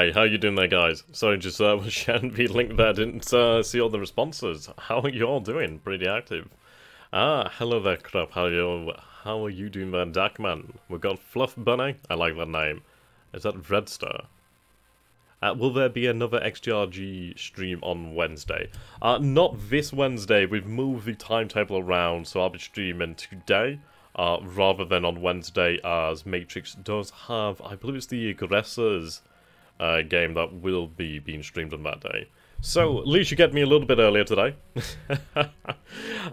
Hey, how you doing there, guys? Sorry, just was sharing the link there, didn't see all the responses. How are you all doing? Pretty active. Hello there, Crop. How are you doing there, Darkman? We've got Fluff Bunny. I like that name. Is that Red Star? Will there be another XTRG stream on Wednesday? Not this Wednesday. We've moved the timetable around, so I'll be streaming today, rather than on Wednesday, as Matrix does have, I believe it's the Aggressors game that will be being streamed on that day. So, at least you get me a little bit earlier today.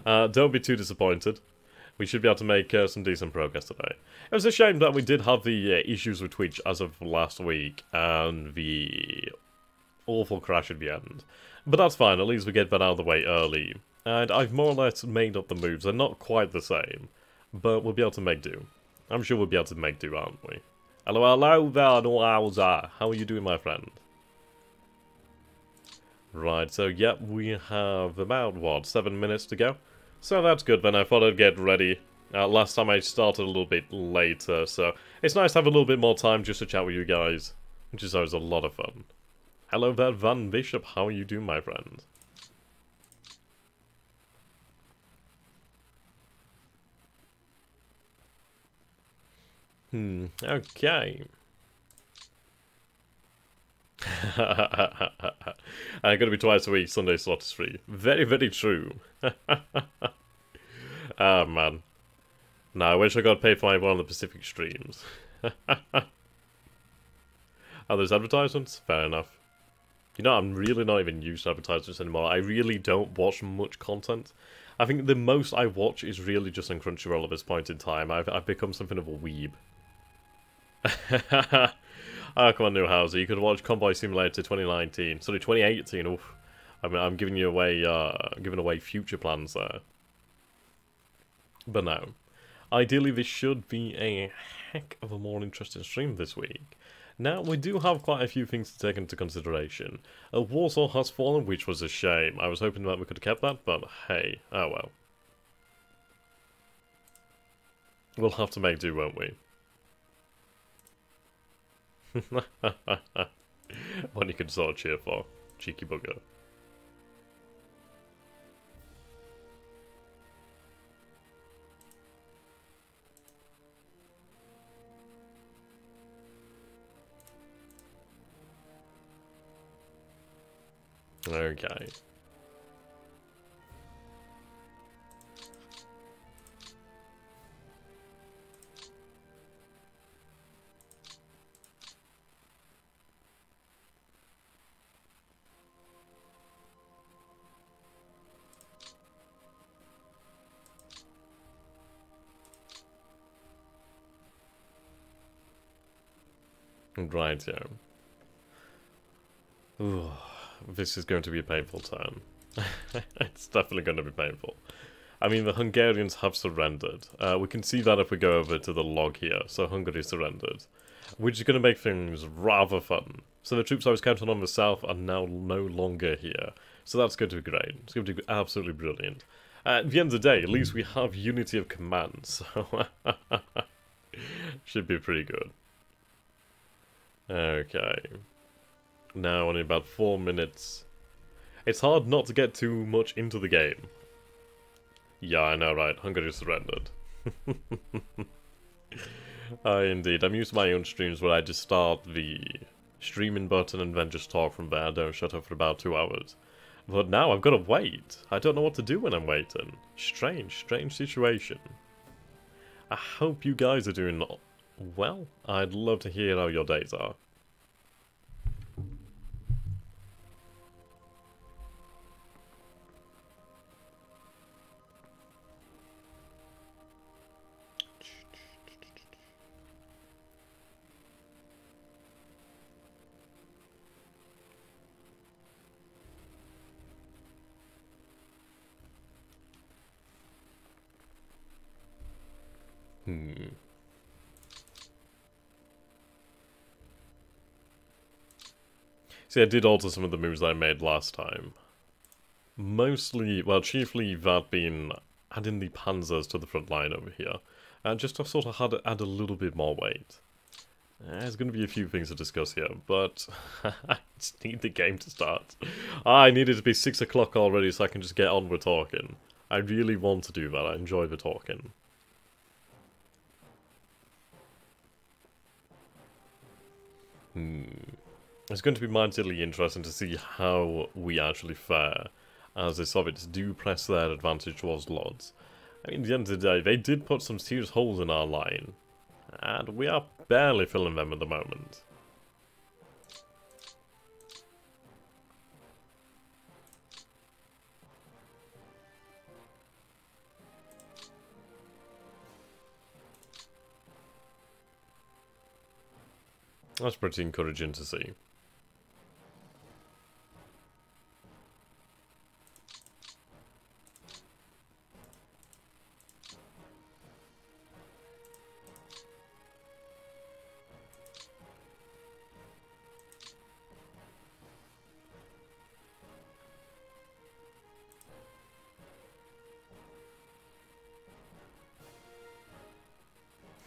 Don't be too disappointed. We should be able to make some decent progress today. It was a shame that we did have the issues with Twitch as of last week, and the awful crash at the end. But that's fine, at least we get that out of the way early. And I've more or less made up the moves. They're not quite the same, but we'll be able to make do. I'm sure we'll be able to make do, aren't we? Hello, hello there, no owls are. How are you doing, my friend? Right, so yep, we have about, what, 7 minutes to go? So that's good then, I thought I'd get ready. Last time I started a little bit later, so it's nice to have a little bit more time just to chat with you guys, which is always a lot of fun. Hello there, Van Bishop, how are you doing, my friend? Okay. I'm gonna be twice a week, Sunday slot is free. Very, very true. Ah, man. No, I wish I got paid for my one of the Pacific streams. Oh, there's advertisements? Fair enough. You know, I'm really not even used to advertisements anymore. I really don't watch much content. I think the most I watch is really just on Crunchyroll at this point in time. I've become something of a weeb. Ah, come on, Newhouser. You could watch Convoy Simulator 2019. Sorry, 2018. Oof. I mean, I'm giving you away, giving away future plans there. But no. Ideally, this should be a heck of a more interesting stream this week. Now, we do have quite a few things to take into consideration. Warsaw has fallen, which was a shame. I was hoping that we could have kept that, but hey, oh well. We'll have to make do, won't we? One you can sort of cheer for. Cheeky bugger. Okay. Right, yeah. Ooh, this is going to be a painful turn. It's definitely going to be painful. I mean, the Hungarians have surrendered. We can see that if we go over to the log here. So Hungary surrendered. Which is going to make things rather fun. So the troops I was counting on the south are now no longer here. So that's going to be great. It's going to be absolutely brilliant. At the end of the day, at least we have unity of command. So should be pretty good. Okay. Now, only about 4 minutes. It's hard not to get too much into the game. Yeah, I know, right? Hungary surrendered. Indeed. I'm used to my own streams where I just start the streaming button and then just talk from there. I don't shut up for about 2 hours. But now I've got to wait. I don't know what to do when I'm waiting. Strange situation. I hope you guys are doing well. I'd love to hear how your days are. See, I did alter some of the moves that I made last time. Mostly, well, chiefly that being adding the panzers to the front line over here. Just to sort of add a little bit more weight. There's going to be a few things to discuss here, but I just need the game to start. I need it to be 6 o'clock already so I can just get on with talking. I really want to do that. I enjoy the talking. It's going to be mightily interesting to see how we actually fare as the Soviets do press their advantage towards Lodz. I mean, at the end of the day, they did put some serious holes in our line, and we are barely filling them at the moment. That's pretty encouraging to see.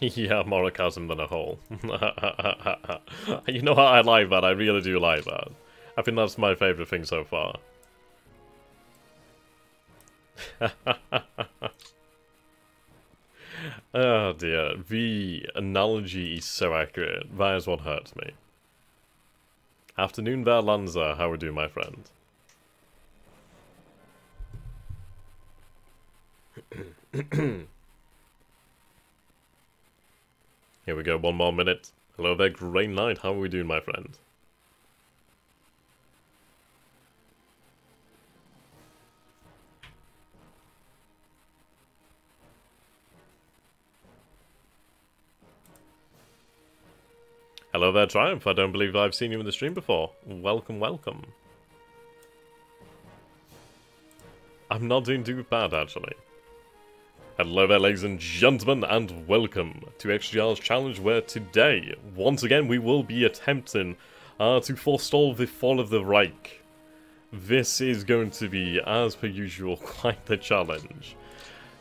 Yeah, more a chasm than a hole. You know what? I like that. I really do like that. I think that's my favourite thing so far. Oh dear. The analogy is so accurate. That is what hurts me. Afternoon there, Lanza. How we doing, my friend? Here we go, 1 more minute. Hello there, Grey Knight. How are we doing, my friend? Hello there, Triumph. I don't believe I've seen you in the stream before. Welcome, welcome. I'm not doing too bad, actually. Hello there, ladies and gentlemen, and welcome to XTRG's challenge, where today, once again, we will be attempting to forestall the fall of the Reich. This is going to be, as per usual, quite the challenge.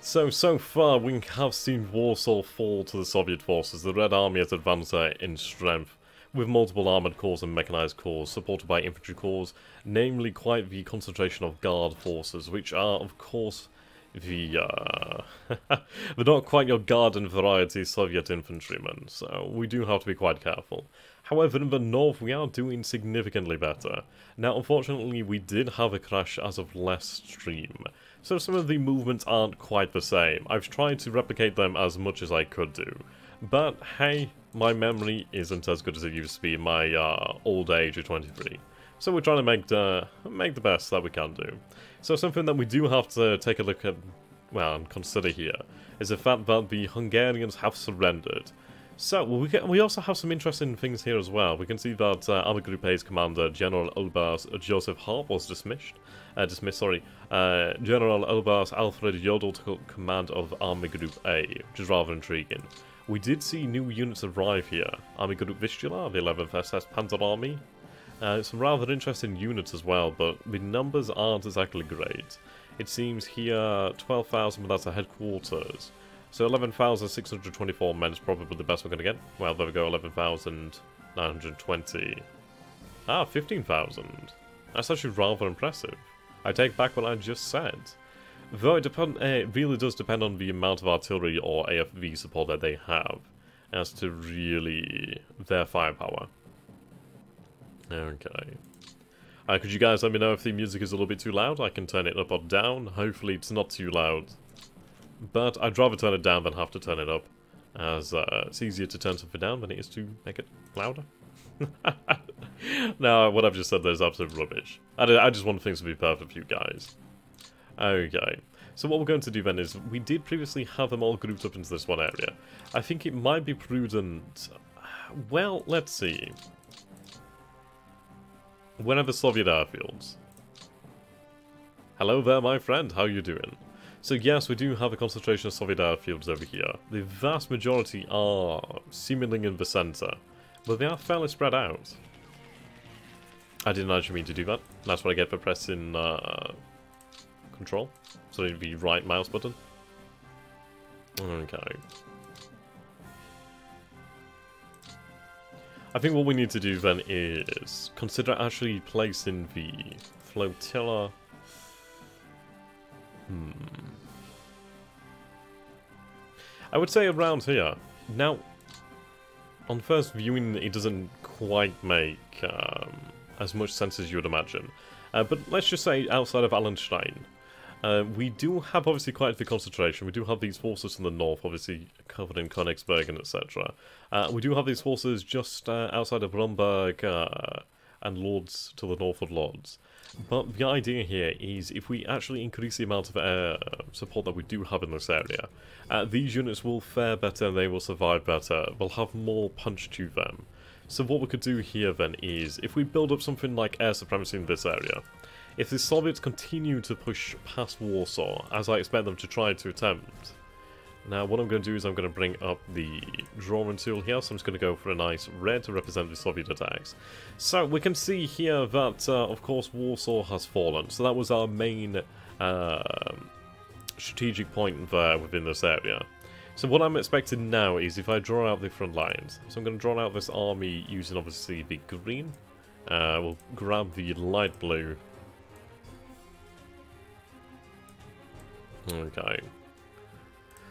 So far, we have seen Warsaw fall to the Soviet forces. The Red Army has advanced in strength, with multiple armoured corps and mechanized corps, supported by infantry corps, namely quite the concentration of guard forces, which are, of course, they're not quite your garden variety Soviet infantrymen, so we do have to be quite careful. However, in the north we are doing significantly better. Now, unfortunately, we did have a crash as of last stream, so some of the movements aren't quite the same. I've tried to replicate them as much as I could do, but hey, my memory isn't as good as it used to be in my old age of 23. So we're trying to make the best that we can do. So something that we do have to take a look at, well, and consider here, is the fact that the Hungarians have surrendered. So we also have some interesting things here as well. We can see that Army Group A's commander, General Elbas Joseph Hart, was dismissed. General Elbas Alfred Jodl took command of Army Group A, which is rather intriguing. We did see new units arrive here. Army Group Vistula, the 11th SS Panzer Army. Some rather interesting units as well, but the numbers aren't exactly great. It seems here 12,000, but that's a headquarters. So 11,624 men is probably the best we're going to get. Well, there we go, 11,920. 15,000. That's actually rather impressive. I take back what I just said. Though it really does depend on the amount of artillery or AFV support that they have, as to really their firepower. Okay. Could you guys let me know if the music is a little bit too loud? I can turn it up or down. Hopefully it's not too loud. But I'd rather turn it down than have to turn it up, as it's easier to turn something down than it is to make it louder. No, what I've just said there is absolute rubbish. I just want things to be perfect for you guys. Okay. So what we're going to do then is, we did previously have them all grouped up into this one area. I think it might be prudent... Well, let's see. Where are the Soviet airfields? Hello there, my friend. How you doing? So yes, we do have a concentration of Soviet airfields over here. The vast majority are seemingly in the centre, but they are fairly spread out. I didn't actually mean to do that. That's what I get for pressing control. So the right mouse button. Okay. I think what we need to do then is consider actually placing the flotilla. I would say around here. Now, on first viewing, it doesn't quite make as much sense as you would imagine. But let's just say outside of Allenstein, we do have obviously quite the concentration. We do have these forces in the north, obviously covered in Königsberg and etc. We do have these forces just outside of Bromberg and Lords to the north of Lords. But the idea here is if we actually increase the amount of air support that we do have in this area, these units will fare better, they will survive better, they'll have more punch to them. So what we could do here then is, if we build up something like air supremacy in this area, if the Soviets continue to push past Warsaw, as I expect them to try to attempt. Now what I'm going to do is I'm going to bring up the drawing tool here, so I'm just going to go for a nice red to represent the Soviet attacks. So we can see here that, of course, Warsaw has fallen, so that was our main strategic point there within this area. So what I'm expecting now is if I draw out the front lines, so I'm going to draw out this army using obviously the green, we'll grab the light blue. Okay.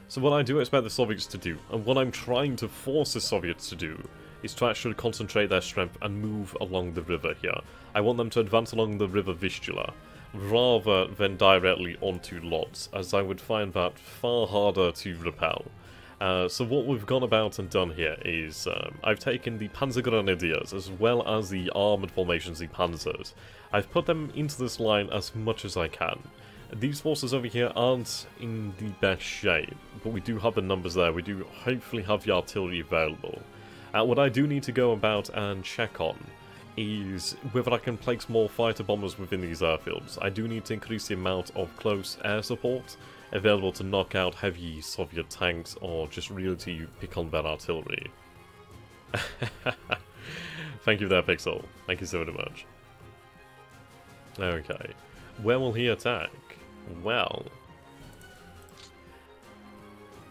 So what I do expect the Soviets to do, and what I'm trying to force the Soviets to do, is to actually concentrate their strength and move along the river here. I want them to advance along the river Vistula, rather than directly onto Lodz, as I would find that far harder to repel. So what we've gone about and done here is, I've taken the Panzer Grenadiers, as well as the armoured formations, the Panzers. I've put them into this line as much as I can. These forces over here aren't in the best shape, but we do have the numbers there, we do hopefully have the artillery available. What I do need to go about and check on is whether I can place more fighter bombers within these airfields. I do need to increase the amount of close air support available to knock out heavy Soviet tanks or just really to pick on that artillery. Thank you there, Pixel. Thank you so very much. Okay. Where will he attack? Well,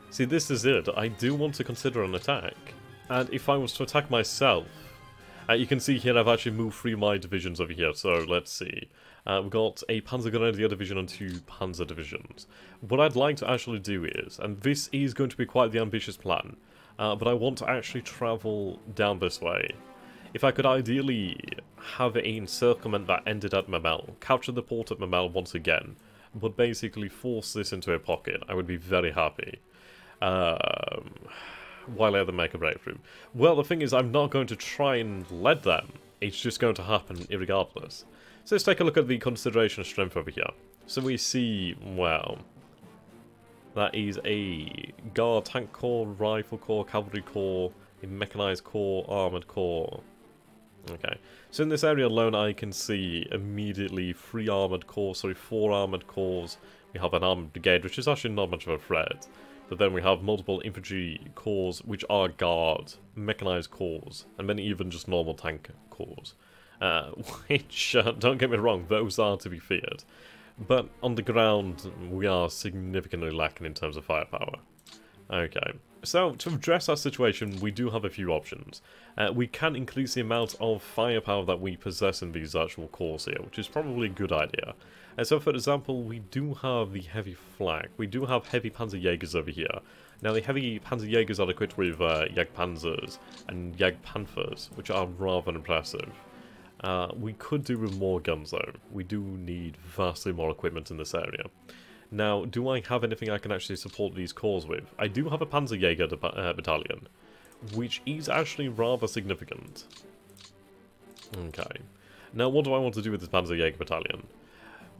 see, this is it. I do want to consider an attack, and if I was to attack myself, you can see here I've actually moved 3 of my divisions over here. So let's see, we've got a Panzer Grenadier division and 2 Panzer divisions. What I'd like to actually do is, and this is going to be quite the ambitious plan, but I want to actually travel down this way. If I could ideally have an encirclement that ended at Memel, capture the port at Memel once again, but basically force this into a pocket, I would be very happy. While I have them make a breakthrough. Well, the thing is, I'm not going to try and let them. It's just going to happen irregardless. So let's take a look at the consideration of strength over here. So we see, well, that is a Guard Tank Corps, Rifle Corps, Cavalry Corps, a Mechanized Corps, Armoured Corps. Okay, so in this area alone I can see immediately 4 armoured corps. We have an armoured brigade, which is actually not much of a threat. But then we have multiple infantry corps, which are guard, mechanized corps, and then even just normal tank corps. Which, don't get me wrong, those are to be feared. But on the ground, we are significantly lacking in terms of firepower. Okay, so to address that situation, we do have a few options. We can increase the amount of firepower that we possess in these actual corps here, which is probably a good idea. So for example, we do have the heavy flak, we do have heavy Panzerjägers over here. Now the heavy Panzerjägers are equipped with Jagdpanzers and Jagdpanthers, which are rather impressive. We could do with more guns though, we do need vastly more equipment in this area. Now, do I have anything I can actually support these corps with? I do have a Panzerjäger battalion, which is actually rather significant. Okay. Now, what do I want to do with this Panzerjäger battalion?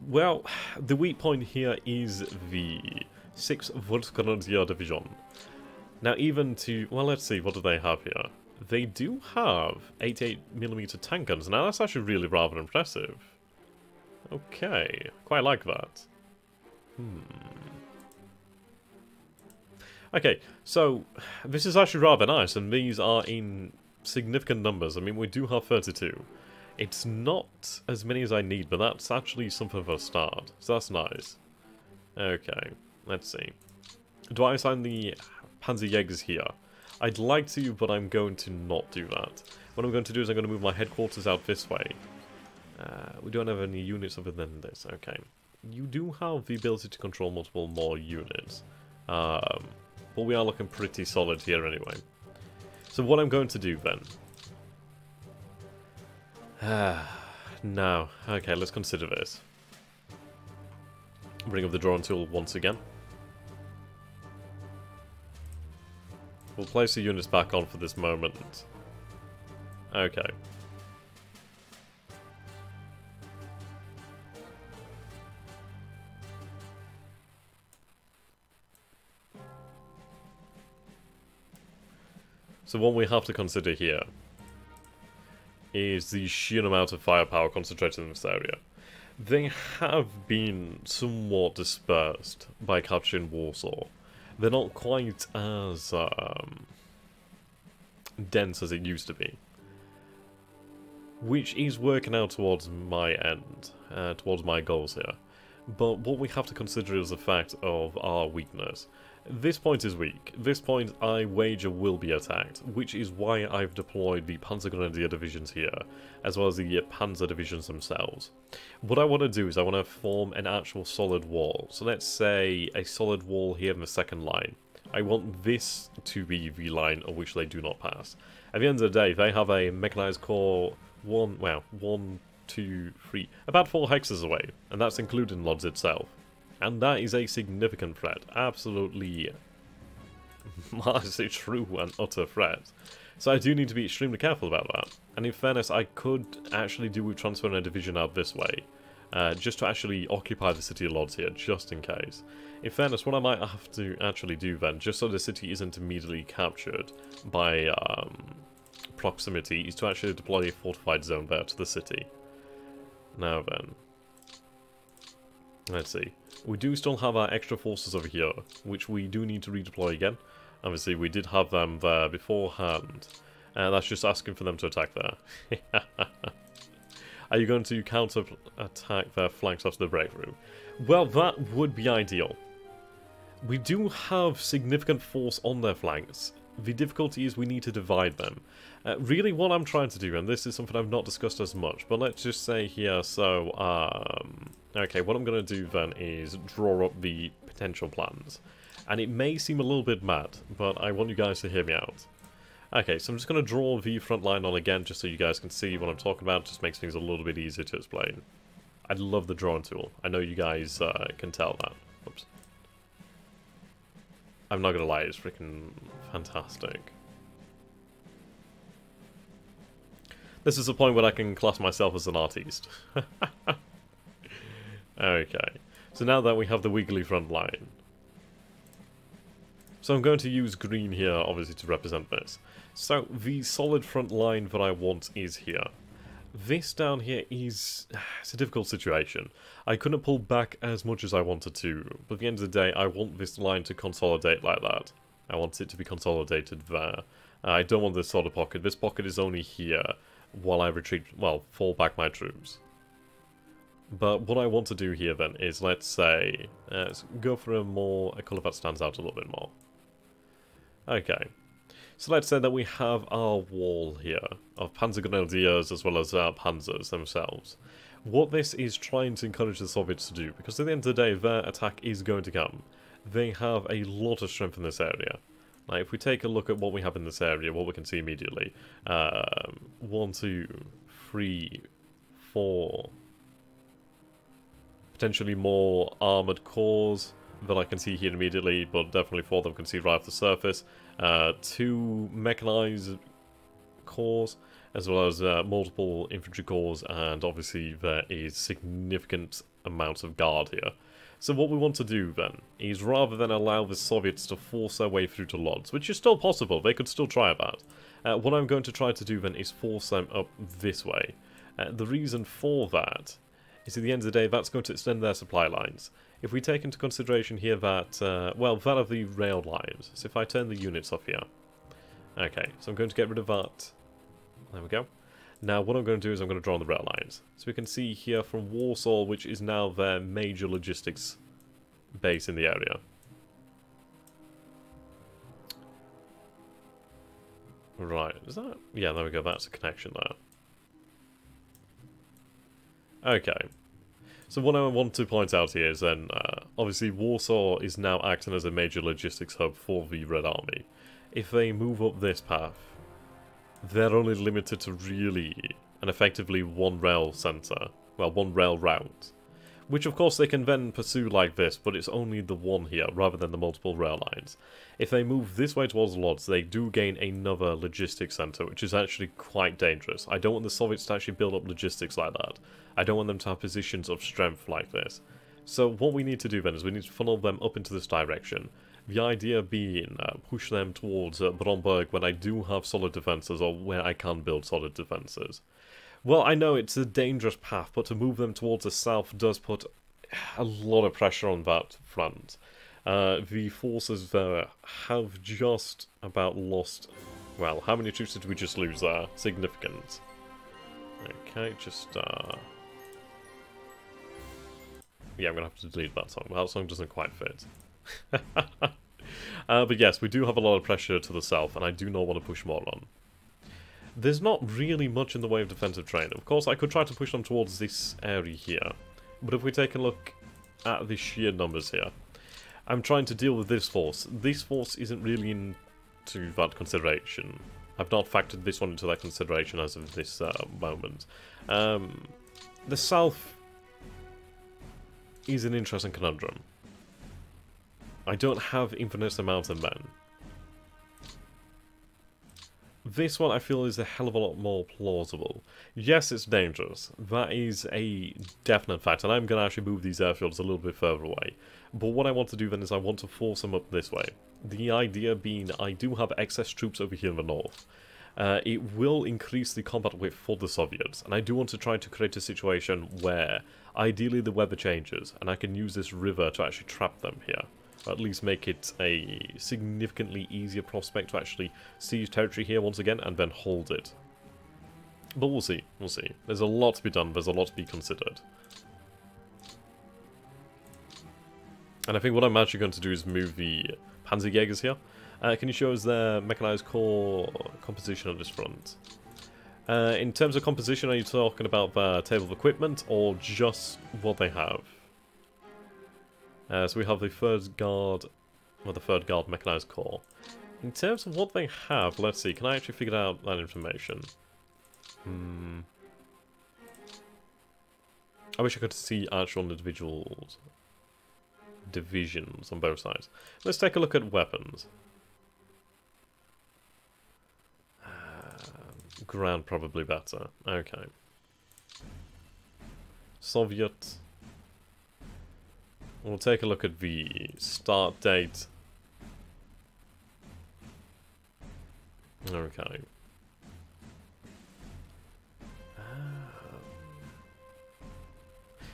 Well, the weak point here is the 6th Volksgrenadier Division. Now, even to... well, let's see, what do they have here? They do have 88mm tank guns. Now, that's actually really rather impressive. Okay, quite like that. Okay, so this is actually rather nice, and these are in significant numbers. I mean, we do have 32. It's not as many as I need, but that's actually something of a start, so that's nice. Okay, let's see. Do I assign the Panzerjägers here? I'd like to, but I'm going to not do that. What I'm going to do is I'm going to move my headquarters out this way. We don't have any units other than this. Okay. You do have the ability to control multiple more units. But we are looking pretty solid here anyway. So what I'm going to do then... now, okay, let's consider this. Bring up the drawing tool once again. We'll place the units back on for this moment. Okay. So what we have to consider here is the sheer amount of firepower concentrated in this area. They have been somewhat dispersed by capturing Warsaw. They're not quite as dense as it used to be. Which is working out towards my end, towards my goals here. But what we have to consider is the fact of our weakness. This point is weak. This point, I wager, will be attacked, which is why I've deployed the Panzer Grenadier divisions here, as well as the Panzer divisions themselves. What I want to do is I want to form an actual solid wall. So let's say a solid wall here in the second line. I want this to be the line of which they do not pass. At the end of the day, they have a mechanized corps, one, two, three, about 4 hexes away, and that's including Lodz itself. And that is a significant threat. Absolutely, massive, true and utter threat. So I do need to be extremely careful about that. And in fairness, I could actually do with transferring a division out this way. Just to actually occupy the city of Lodz here, just in case. In fairness, what I might have to actually do then, just so the city isn't immediately captured by proximity, is to actually deploy a fortified zone there to the city. Now then, let's see. We do still have our extra forces over here, which we do need to redeploy again. Obviously, we did have them there beforehand, and that's just asking for them to attack there. Are you going to counter-attack their flanks after the breakthrough? Well, that would be ideal. We do have significant force on their flanks. The difficulty is we need to divide them. Really what I'm trying to do, and this is something I've not discussed as much, but let's just say here, so, okay, what I'm going to do then is draw up the potential plans. And it may seem a little bit mad, but I want you guys to hear me out. Okay, so I'm just going to draw the front line on again, just so you guys can see what I'm talking about. Just makes things a little bit easier to explain. I love the drawing tool. I know you guys can tell that. Oops. I'm not going to lie, it's freaking fantastic. This is the point where I can class myself as an artiste. Okay, so now that we have the wiggly front line. So I'm going to use green here, obviously, to represent this. So the solid front line that I want is here. This down here is... it's a difficult situation. I couldn't pull back as much as I wanted to, but at the end of the day, I want this line to consolidate like that. I want it to be consolidated there. I don't want this sort of pocket. This pocket is only here while I retreat, well, fall back my troops. But what I want to do here then is, let's say, let's go for a colour that stands out a little bit more. Okay. So let's say that we have our wall here of Panzer Grenadiers as well as Panzers themselves. What this is trying to encourage the Soviets to do, because at the end of the day their attack is going to come. They have a lot of strength in this area. Now if we take a look at what we have in this area, what we can see immediately. 1, 2, 3, 4... potentially more armoured cores that I can see here immediately, but definitely 4 of them can see right off the surface. 2 mechanized cores, as well as multiple infantry cores, and obviously there is significant amounts of guard here. So what we want to do then is, rather than allow the Soviets to force their way through to Lodz, which is still possible, they could still try that, what I'm going to try to do then is force them up this way. The reason for that is, at the end of the day, that's going to extend their supply lines. If we take into consideration here that, well, that of the rail lines, so if I turn the units off here. Okay, so I'm going to get rid of that. There we go. Now what I'm going to do is I'm going to draw on the rail lines. So we can see here from Warsaw, which is now their major logistics base in the area. Right, is that... Yeah, there we go, that's a connection there. Okay. So what I want to point out here is then, obviously Warsaw is now acting as a major logistics hub for the Red Army. If they move up this path, they're only limited to really and effectively one rail centre. Well, one rail route. Which of course they can then pursue like this, but it's only the one here, rather than the multiple rail lines. If they move this way towards Lodz, they do gain another logistics centre, which is actually quite dangerous. I don't want the Soviets to actually build up logistics like that. I don't want them to have positions of strength like this. So what we need to do then is we need to funnel them up into this direction. The idea being push them towards Bromberg when I do have solid defences, or where I can build solid defences. Well, I know it's a dangerous path, but to move them towards the south does put a lot of pressure on that front. The forces there have just about lost... Well, how many troops did we just lose there? Significant. Okay, just... Yeah, I'm going to have to delete that song. That song doesn't quite fit. But yes, we do have a lot of pressure to the south, and I do not want to push more on. There's not really much in the way of defensive terrain. Of course, I could try to push them towards this area here. But if we take a look at the sheer numbers here, I'm trying to deal with this force. This force isn't really into that consideration. I've not factored this one into that consideration as of this moment. The south is an interesting conundrum. I don't have infinite amounts of men. This one I feel is a hell of a lot more plausible. Yes, it's dangerous. That is a definite fact, and I'm going to actually move these airfields a little bit further away. But what I want to do then is I want to force them up this way. The idea being I do have excess troops over here in the north. It will increase the combat width for the Soviets, and I do want to try to create a situation where ideally the weather changes, and I can use this river to actually trap them here. Or at least make it a significantly easier prospect to actually siege territory here once again and then hold it. But we'll see, we'll see. There's a lot to be done, there's a lot to be considered. And I think what I'm actually going to do is move the Panzerjägers here. Can you show us their mechanized corps composition on this front? In terms of composition, are you talking about the table of equipment or just what they have? So we have the 3rd Guard, well, the 3rd Guard Mechanized Corps. In terms of what they have, let's see, can I actually figure out that information? I wish I could see actual individuals, divisions on both sides. Let's take a look at weapons. Ground probably better. Okay. Soviet... We'll take a look at the start date. Okay.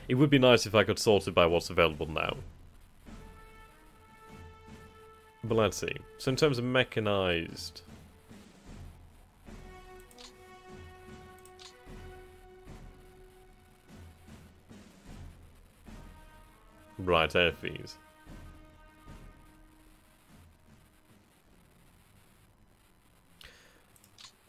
It would be nice if I could sort it by what's available now. But let's see. So in terms of mechanized... Right, air fees.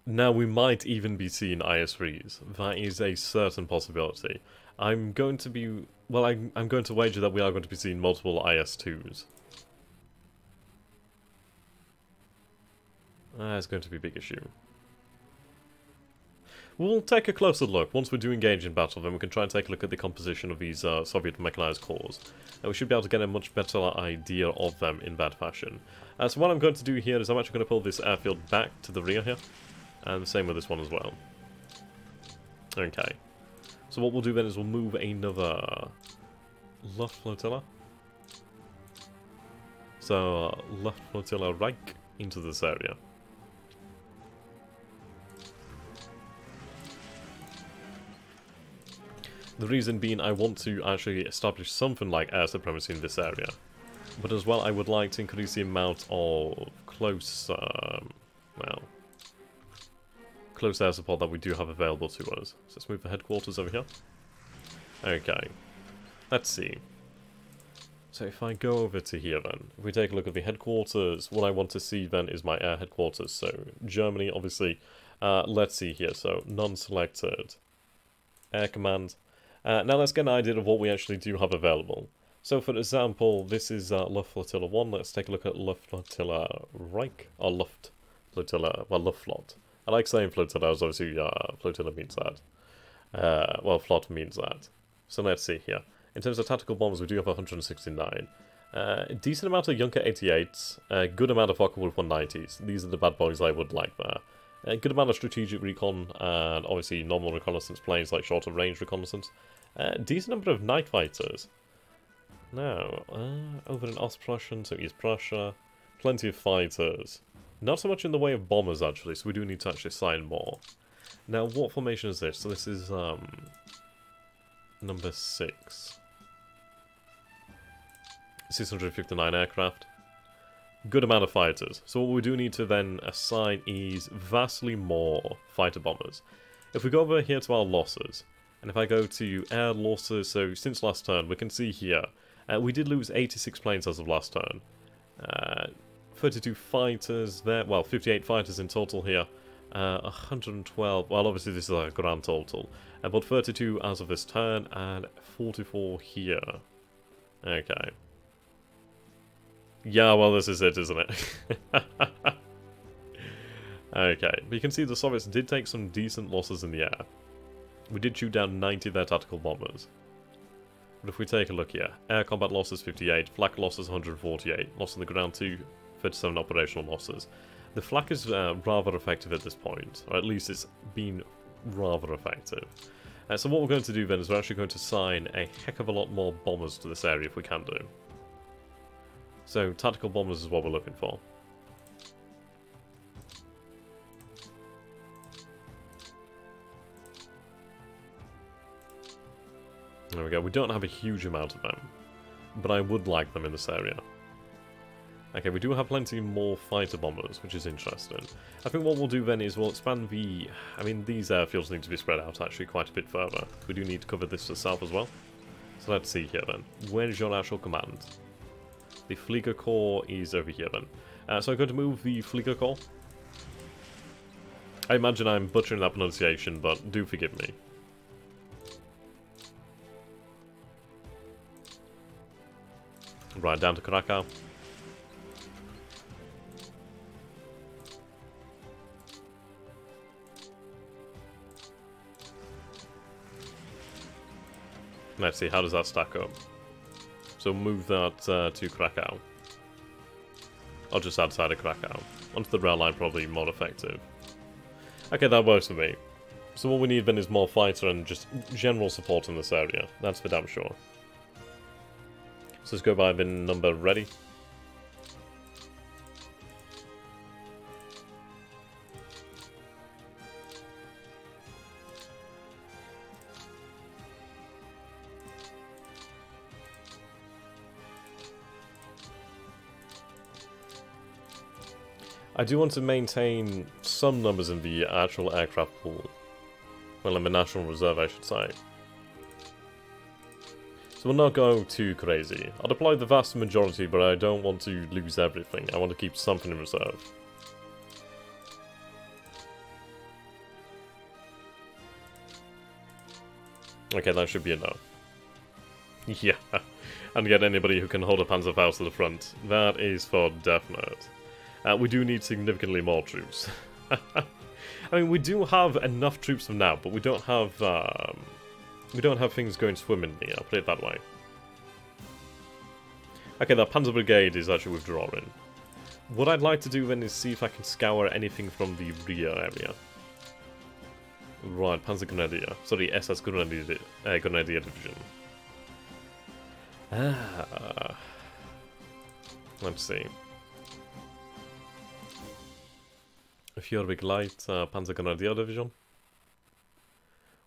Now we might even be seeing IS-3s. That is a certain possibility. I'm going to be... Well, I'm going to wager that we are going to be seeing multiple IS-2s. That's going to be a big issue. We'll take a closer look. Once we do engage in battle, then we can try and take a look at the composition of these Soviet mechanized corps. And we should be able to get a much better idea of them in that fashion. So what I'm going to do here is I'm actually going to pull this airfield back to the rear here. And the same with this one as well. Okay. So what we'll do then is we'll move another Luft flotilla. So Luft flotilla Reich into this area. The reason being I want to actually establish something like air supremacy in this area. But as well I would like to increase the amount of close, well, close air support that we do have available to us. So let's move the headquarters over here. Okay. Let's see. So if I go over to here then, if we take a look at the headquarters, what I want to see then is my air headquarters. So Germany, obviously, let's see here. So non-selected, air command. Now let's get an idea of what we actually do have available. So for example, this is Luftflotilla 1. Let's take a look at Luftflotilla Reich, or Luftflotilla, well, Luftflot. I like saying flotilla, as obviously flotilla means that. Well, flot means that. So let's see here. In terms of tactical bombers, we do have 169. A decent amount of Junker 88s, a good amount of Focke-Wulf 190s. These are the bad boys I would like there. A good amount of strategic recon, and obviously normal reconnaissance planes like shorter range reconnaissance. A decent number of night fighters. Now, over in Ostprussian, so East Prussia, plenty of fighters. Not so much in the way of bombers actually, so we do need to actually assign more. Now, what formation is this? So this is number 6. 659 aircraft. Good amount of fighters. So what we do need to then assign is vastly more fighter bombers. If we go over here to our losses, and if I go to air losses, so since last turn, we can see here, we did lose 86 planes as of last turn. 32 fighters there, well, 58 fighters in total here. 112, well obviously this is a grand total, but 32 as of this turn, and 44 here. Okay. Yeah, well this is it, isn't it? Okay, but you can see the Soviets did take some decent losses in the air. We did shoot down 90 of their tactical bombers. But if we take a look here, air combat losses 58, flak losses 148, loss on the ground 37 operational losses. The flak is rather effective at this point, or at least it's been rather effective. So what we're going to do then is we're actually going to assign a heck of a lot more bombers to this area if we can do. So tactical bombers is what we're looking for. There we go, we don't have a huge amount of them, but I would like them in this area. Okay, we do have plenty more fighter bombers, which is interesting. I think what we'll do then is we'll expand the... I mean, these airfields need to be spread out actually quite a bit further. We do need to cover this to the south as well. So let's see here then. Where's your actual command? The Flieger Corps is over here then. So I'm going to move the Flieger Corps. I imagine I'm butchering that pronunciation, but do forgive me. Right, down to Krakow. Let's see, how does that stack up? So move that to Krakow. Or just outside of Krakow. Onto the rail line, probably more effective. Okay, that works for me. So what we need then is more fighter and just general support in this area. That's for damn sure. So let's go by bin number ready. I do want to maintain some numbers in the actual aircraft pool. Well, in the National Reserve, I should say. So we'll not go too crazy. I'll deploy the vast majority, but I don't want to lose everything. I want to keep something in reserve. Okay, that should be enough. Yeah, and get anybody who can hold a Panzerfaust to the front. That is for definite. We do need significantly more troops. I mean, we do have enough troops for now, but we don't have things going swimmingly, I'll put it that way. Okay, that Panzer Brigade is actually withdrawing. What I'd like to do then is see if I can scour anything from the rear area. Right, Panzer Grenadier. Sorry, SS Grenadier, Grenadier Division. Let's see. Fjordvik Light, Panzer Grenadier Division.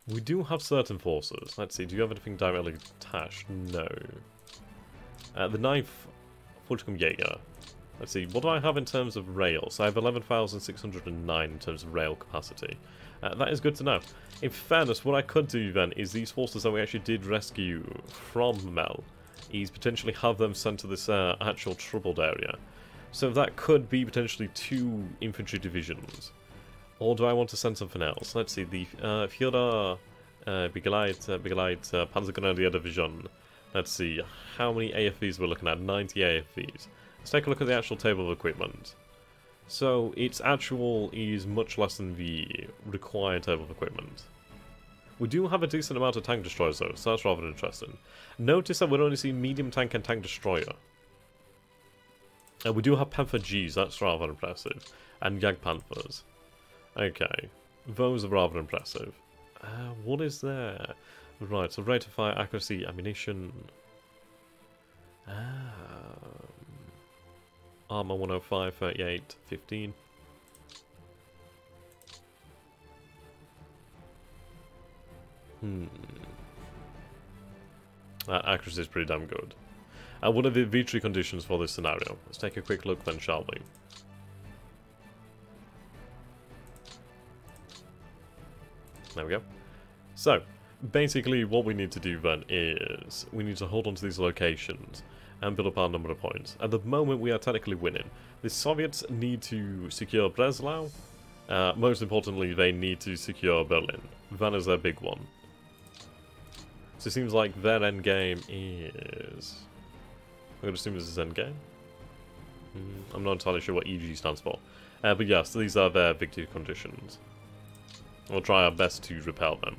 We do have certain forces. Let's see, do you have anything directly attached? No. The 9th Fulcrum Jaeger. Let's see, what do I have in terms of rail? So I have 11,609 in terms of rail capacity. That is good to know. In fairness, what I could do then is these forces that we actually did rescue from Mel. is potentially have them sent to this actual troubled area. So that could be potentially 2 infantry divisions. Or do I want to send something else? Let's see, the Führer Begleiter Panzergrenadier Division. Let's see, how many AFVs we're looking at? 90 AFVs. Let's take a look at the actual table of equipment. So, its actual is much less than the required table of equipment. We do have a decent amount of tank destroyers though, so that's rather interesting. Notice that we're only seeing medium tank and tank destroyer. And we do have Panther Gs, that's rather impressive. And Jagdpanthers. Okay, those are rather impressive. What is there? Right, so rate of fire, accuracy, ammunition. Armor 105, 38, 15. That accuracy is pretty damn good. What are the victory conditions for this scenario? Let's take a quick look then, shall we? There we go. So, basically what we need to do then is we need to hold on to these locations and build up our number of points. At the moment we are technically winning. The Soviets need to secure Breslau. Most importantly, they need to secure Berlin. That is their big one. So it seems like their end game is... I'm going to assume this is end game. I'm not entirely sure what EG stands for. But yes, these are their victory conditions. We'll try our best to repel them.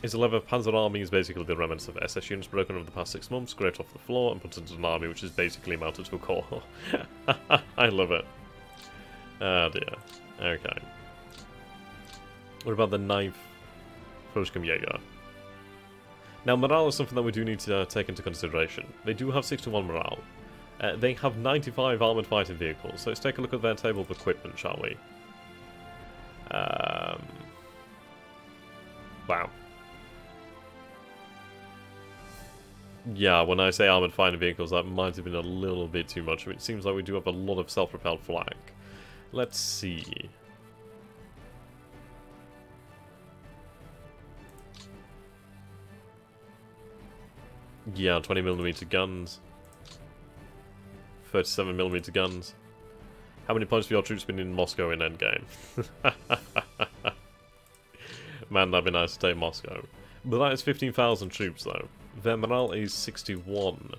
His 11th Panzer Army is basically the remnants of SS units broken over the past 6 months, scraped off the floor and put into an army which is basically mounted to a core. I love it. Oh dear. Okay. What about the 9th Jäger? Now morale is something that we do need to take into consideration. They do have 61 morale. They have 95 armoured fighting vehicles, so let's take a look at their table of equipment, shall we? Wow. Yeah, when I say armoured fighting vehicles, that might have been a little bit too much. I mean, it seems like we do have a lot of self-propelled flak. Let's see. Yeah, 20mm guns. 37mm guns. How many points for your troops been in Moscow in endgame? Man, that'd be nice to take Moscow. But that is 15,000 troops, though. Their morale is 61.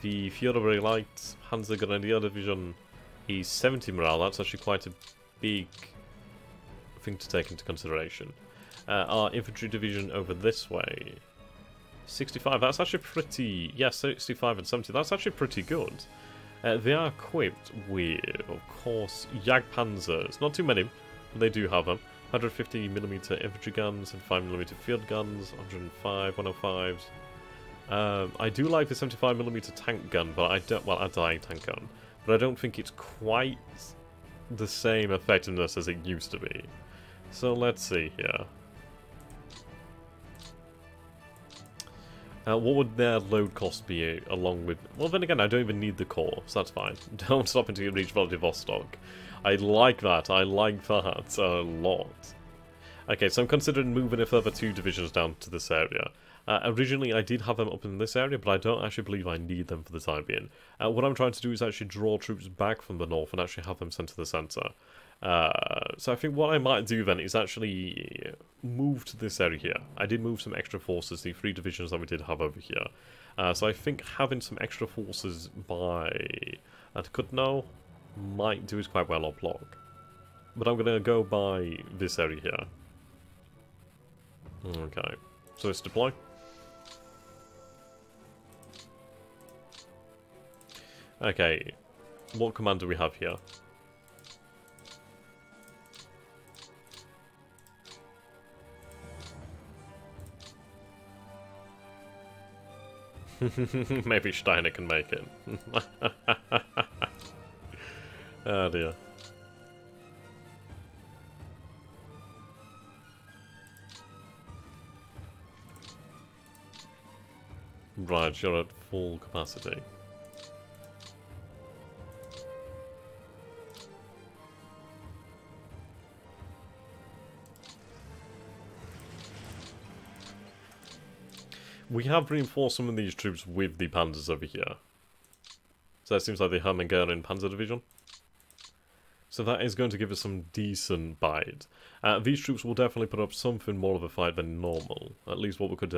The Führer Light Panzergrenadier Division is 70 morale. That's actually quite a big thing to take into consideration. Our infantry division over this way, 65. That's actually pretty... Yeah, 65 and 70. That's actually pretty good. They are equipped with, of course, Jagdpanzers. Not too many, but they do have them. 150mm infantry guns and 5mm field guns, 105, 105s. I do like the 75mm tank gun, but I don't... Well, anti tank gun. But I don't think it's quite the same effectiveness as it used to be. So let's see here. What would their load cost be along with... Well, then again, I don't even need the core, so that's fine. Don't stop until you reach Vladivostok. I like that. I like that a lot. Okay, so I'm considering moving a further 2 divisions down to this area. Originally, I did have them up in this area, but I don't actually believe I need them for the time being. What I'm trying to do is actually draw troops back from the north and actually have them sent to the centre. So I think what I might do then is actually move to this area here. I did move some extra forces, the 3 divisions that we did have over here. So I think having some extra forces by at Kutno might do us quite well on block. But I'm going to go by this area here. Okay, so let's deploy. Okay, what command do we have here? Maybe Steiner can make it. Oh dear. Right, you're at full capacity. We have reinforced some of these troops with the panzers over here. So that seems like the Hungarian Panzer Division. So that is going to give us some decent bite. These troops will definitely put up something more of a fight than normal. At least what we could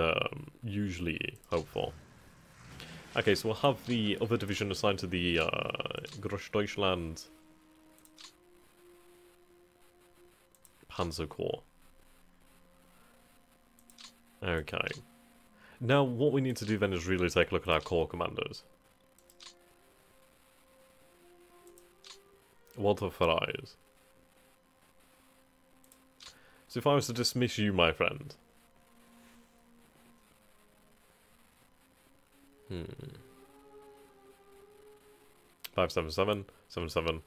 usually hope for. Okay, so we'll have the other division assigned to the Großdeutschland Panzer Corps. Okay. Now, what we need to do then is really take a look at our corps commanders. Walter Fries. So if I was to dismiss you, my friend. 577, 77.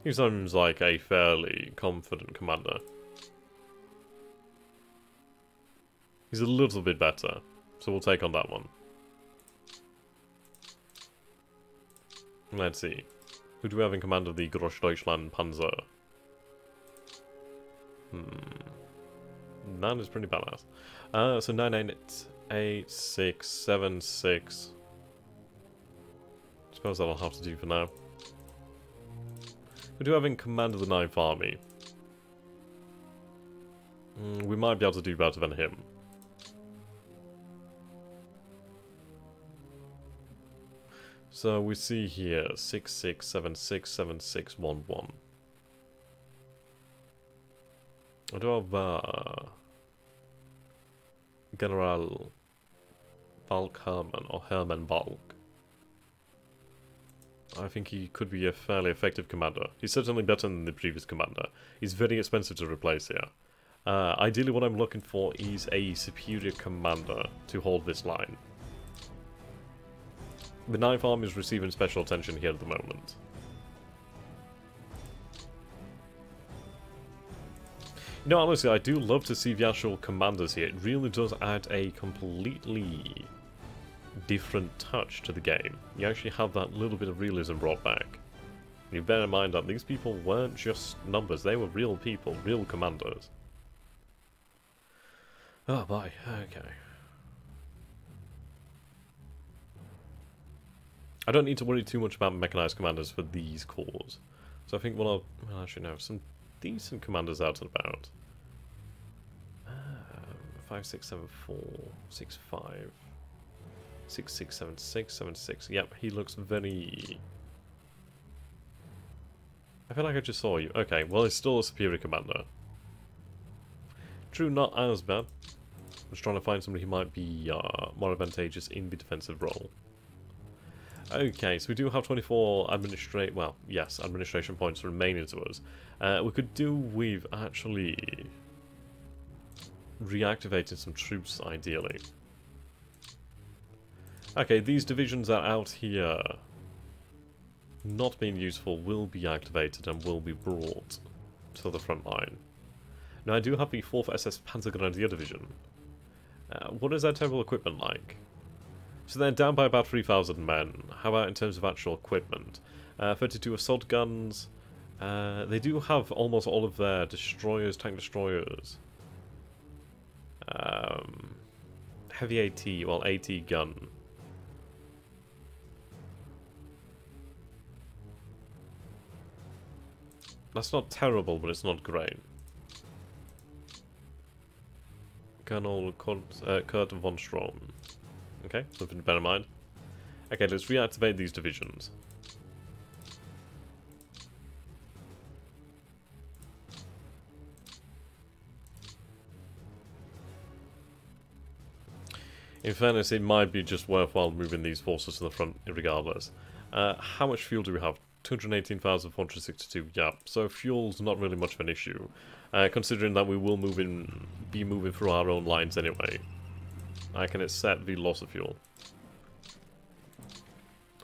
He seems like a fairly confident commander. He's a little bit better, so we'll take on that one. Let's see. Who do we have in command of the Großdeutschland Panzer? That is pretty badass. So 9988676. Suppose that'll have to do for now. Who do we have in command of the 9th Army? We might be able to do better than him. So we see here 66767611. I do have General Balk Hermann or Hermann Balk. I think he could be a fairly effective commander. He's certainly better than the previous commander. He's very expensive to replace here. Ideally what I'm looking for is a superior commander to hold this line. The 9th Army is receiving special attention here at the moment. You know, honestly, I do love to see the actual commanders here. It really does add a completely different touch to the game. You actually have that little bit of realism brought back. And you bear in mind that these people weren't just numbers, they were real people, real commanders. Oh boy, okay. I don't need to worry too much about mechanized commanders for these corps. So I think well actually no, some decent commanders out and about. 5674, 65, 6676, 76. Yep, he looks very. I feel like I just saw you. Okay, well, he's still a superior commander. True, not as bad. I'm just trying to find somebody who might be more advantageous in the defensive role. Okay, so we do have 24 administration points remaining to us. We could do with actually reactivating some troops, ideally. Okay, these divisions are out here not being useful, will be activated and will be brought to the front line. Now, I do have the 4th SS Panzergrenadier Division. What is their total equipment like? So they're down by about 3,000 men. How about in terms of actual equipment? 32 assault guns. They do have almost all of their destroyers, tank destroyers. Heavy AT, well, AT gun. That's not terrible, but it's not great. Colonel Kurt von Strom. Okay, something to bear in mind. Okay, let's reactivate these divisions. In fairness, it might be just worthwhile moving these forces to the front regardless. How much fuel do we have? 218,462, yeah, so fuel's not really much of an issue, considering that we will be moving through our own lines anyway. I can accept the loss of fuel.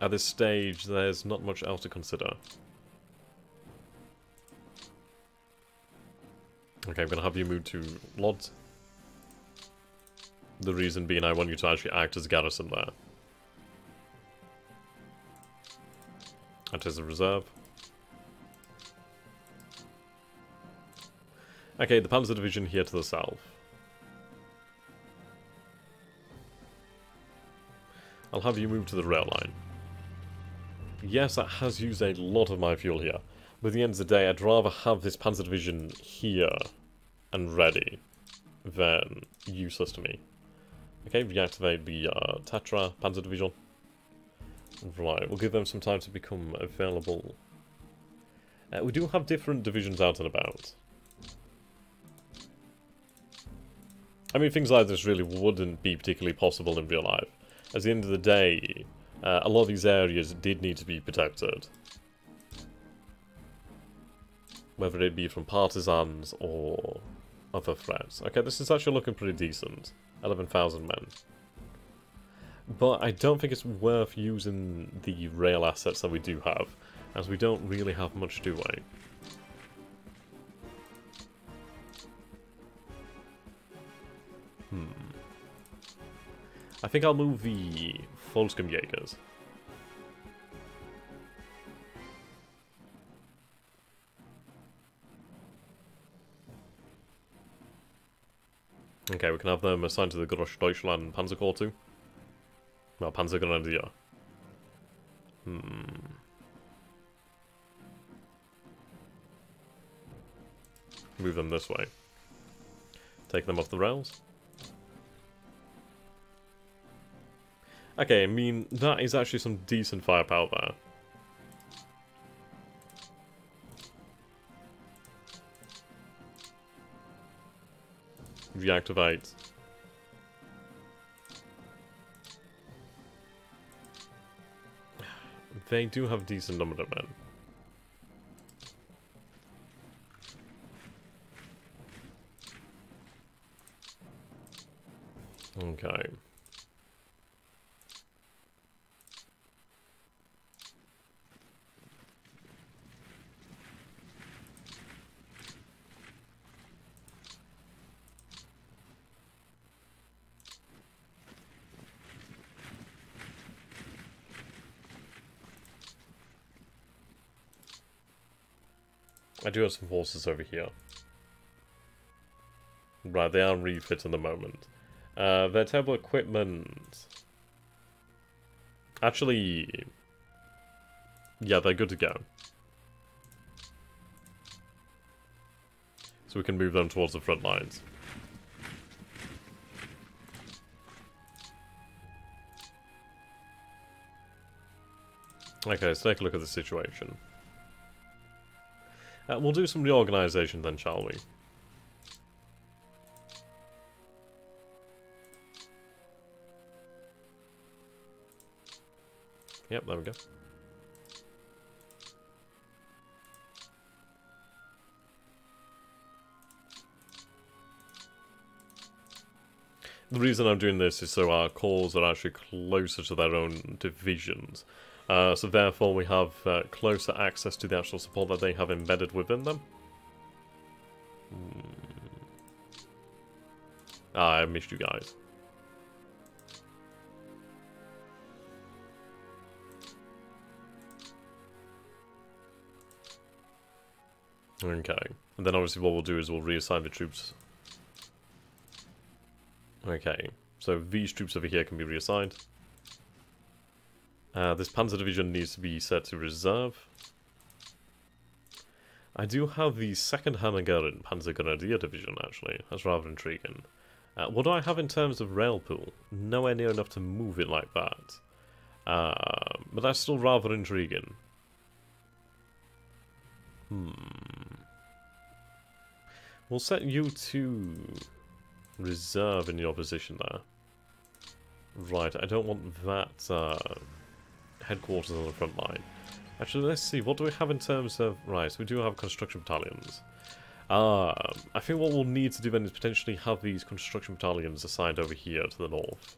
At this stage, there's not much else to consider. Okay, I'm going to have you move to Lodz. The reason being I want you to actually act as a garrison there. That is a reserve. Okay, the Panzer Division here to the south. I'll have you move to the rail line. Yes, that has used a lot of my fuel here. But at the end of the day, I'd rather have this Panzer Division here and ready than useless to me. Okay, reactivate the Tetra Panzer Division. Right, we'll give them some time to become available. We do have different divisions out and about. I mean, things like this really wouldn't be particularly possible in real life. At the end of the day, a lot of these areas did need to be protected. Whether it be from partisans or other threats. Okay, this is actually looking pretty decent. 11,000 men. But I don't think it's worth using the rail assets that we do have, as we don't really have much, do we? I think I'll move the Volkskamjägers. Okay, we can have them assigned to the Großdeutschland Panzer Corps too. Well, Panzergrenadier. Move them this way. Take them off the rails. Okay, I mean, that is actually some decent firepower there. Reactivate. They do have a decent number of men. Okay. I do have some forces over here. Right, they are refit at the moment. Their terrible equipment... Actually... Yeah, they're good to go. So we can move them towards the front lines. Okay, let's take a look at the situation. We'll do some reorganization then, shall we? Yep, there we go. The reason I'm doing this is so our corps are actually closer to their own divisions. So therefore we have closer access to the actual support that they have embedded within them. Ah, I missed you guys. Okay, and then obviously what we'll do is we'll reassign the troops. Okay, so these troops over here can be reassigned. This Panzer Division needs to be set to reserve. I do have the 2nd Hanoverian Panzer Grenadier Division, actually. That's rather intriguing. What do I have in terms of rail pool? Nowhere near enough to move it like that. But that's still rather intriguing. We'll set you to reserve in your position there. Right, I don't want that headquarters on the front line. Actually, let's see, what do we have in terms of... Right, so we do have construction battalions. I think what we'll need to do then is potentially have these construction battalions assigned over here to the north.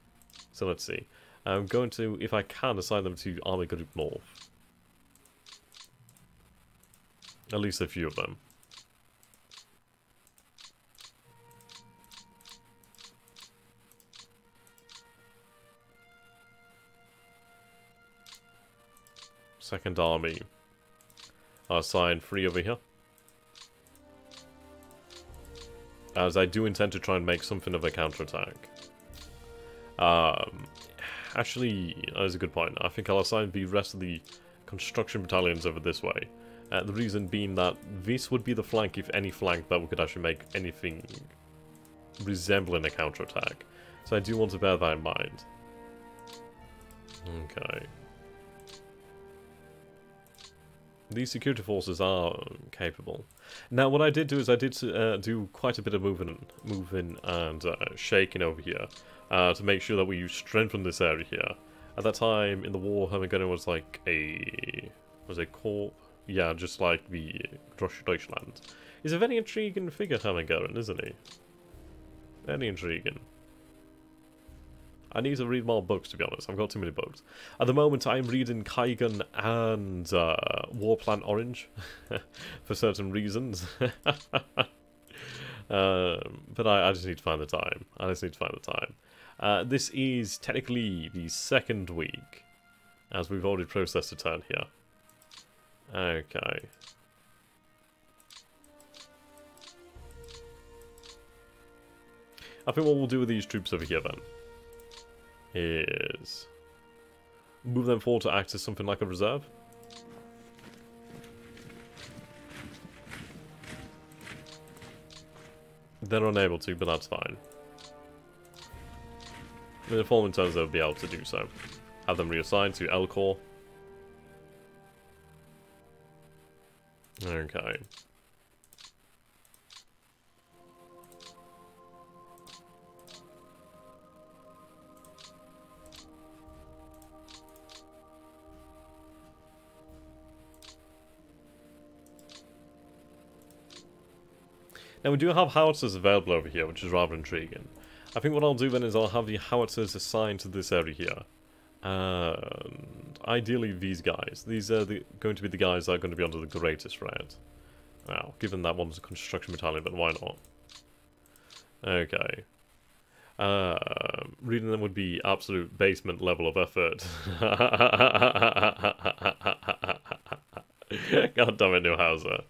So let's see. I'm going to, if I can, assign them to Army Group North. At least a few of them. Second army are assigned 3 over here. As I do intend to try and make something of a counterattack. Actually, that is a good point. I think I'll assign the rest of the construction battalions over this way. The reason being that this would be the flank, if any flank, that we could actually make anything resembling a counterattack. So I do want to bear that in mind. Okay. These security forces are capable. Now, what I did do is I did do quite a bit of moving and shaking over here to make sure that we strengthen this area here. At that time in the war, Hermann was like a corp. Yeah, just like the Deutschland. He's a very intriguing figure, Hermann, isn't he? Very intriguing. I need to read more books, to be honest. I've got too many books. At the moment, I'm reading Kaigen and Warplan Orange, for certain reasons. But I just need to find the time. This is technically the 2nd week, as we've already processed a turn here. Okay. I think what we'll do with these troops over here, then, is move them forward to act as something like a reserve. They're unable to, but that's fine. In the following turns they'll be able to do so. Have them reassigned to L Corps. Okay. Now we do have howitzers available over here, which is rather intriguing. I think what I'll do then is I'll have the howitzers assigned to this area here. And ideally these guys. These are going to be the guys that are going to be under the greatest threat. Now, given that one's a construction battalion, but why not? Okay. Reading them would be absolute basement level of effort. God damn it, Neuhauser.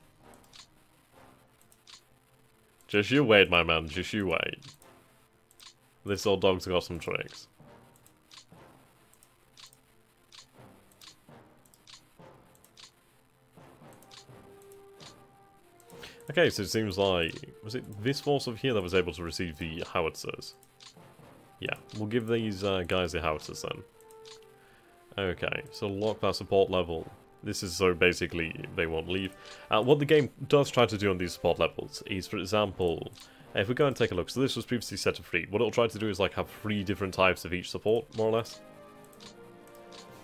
Just you wait, my man, just you wait. This old dog's got some tricks. Okay, so it seems like... was it this force over here that was able to receive the howitzers? Yeah, we'll give these guys the howitzers then. Okay, so lock that support level. This is so basically they won't leave. What the game does try to do on these support levels is, for example, if we go and take a look, so this was previously set to 3. What it'll try to do is like have 3 different types of each support, more or less.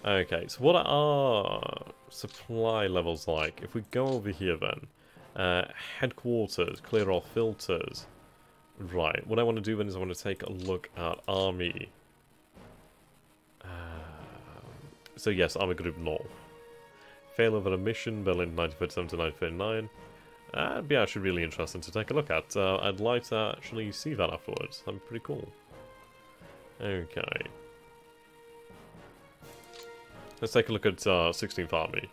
Okay, so what are supply levels like? If we go over here then, headquarters, clear off filters. Right, what I want to do then is I want to take a look at army. So yes, Army Group North. Fail of a mission, Berlin 1937 to 1939. That'd be actually really interesting to take a look at. I'd like to actually see that afterwards. That'd be pretty cool. Okay. Let's take a look at 16th Army.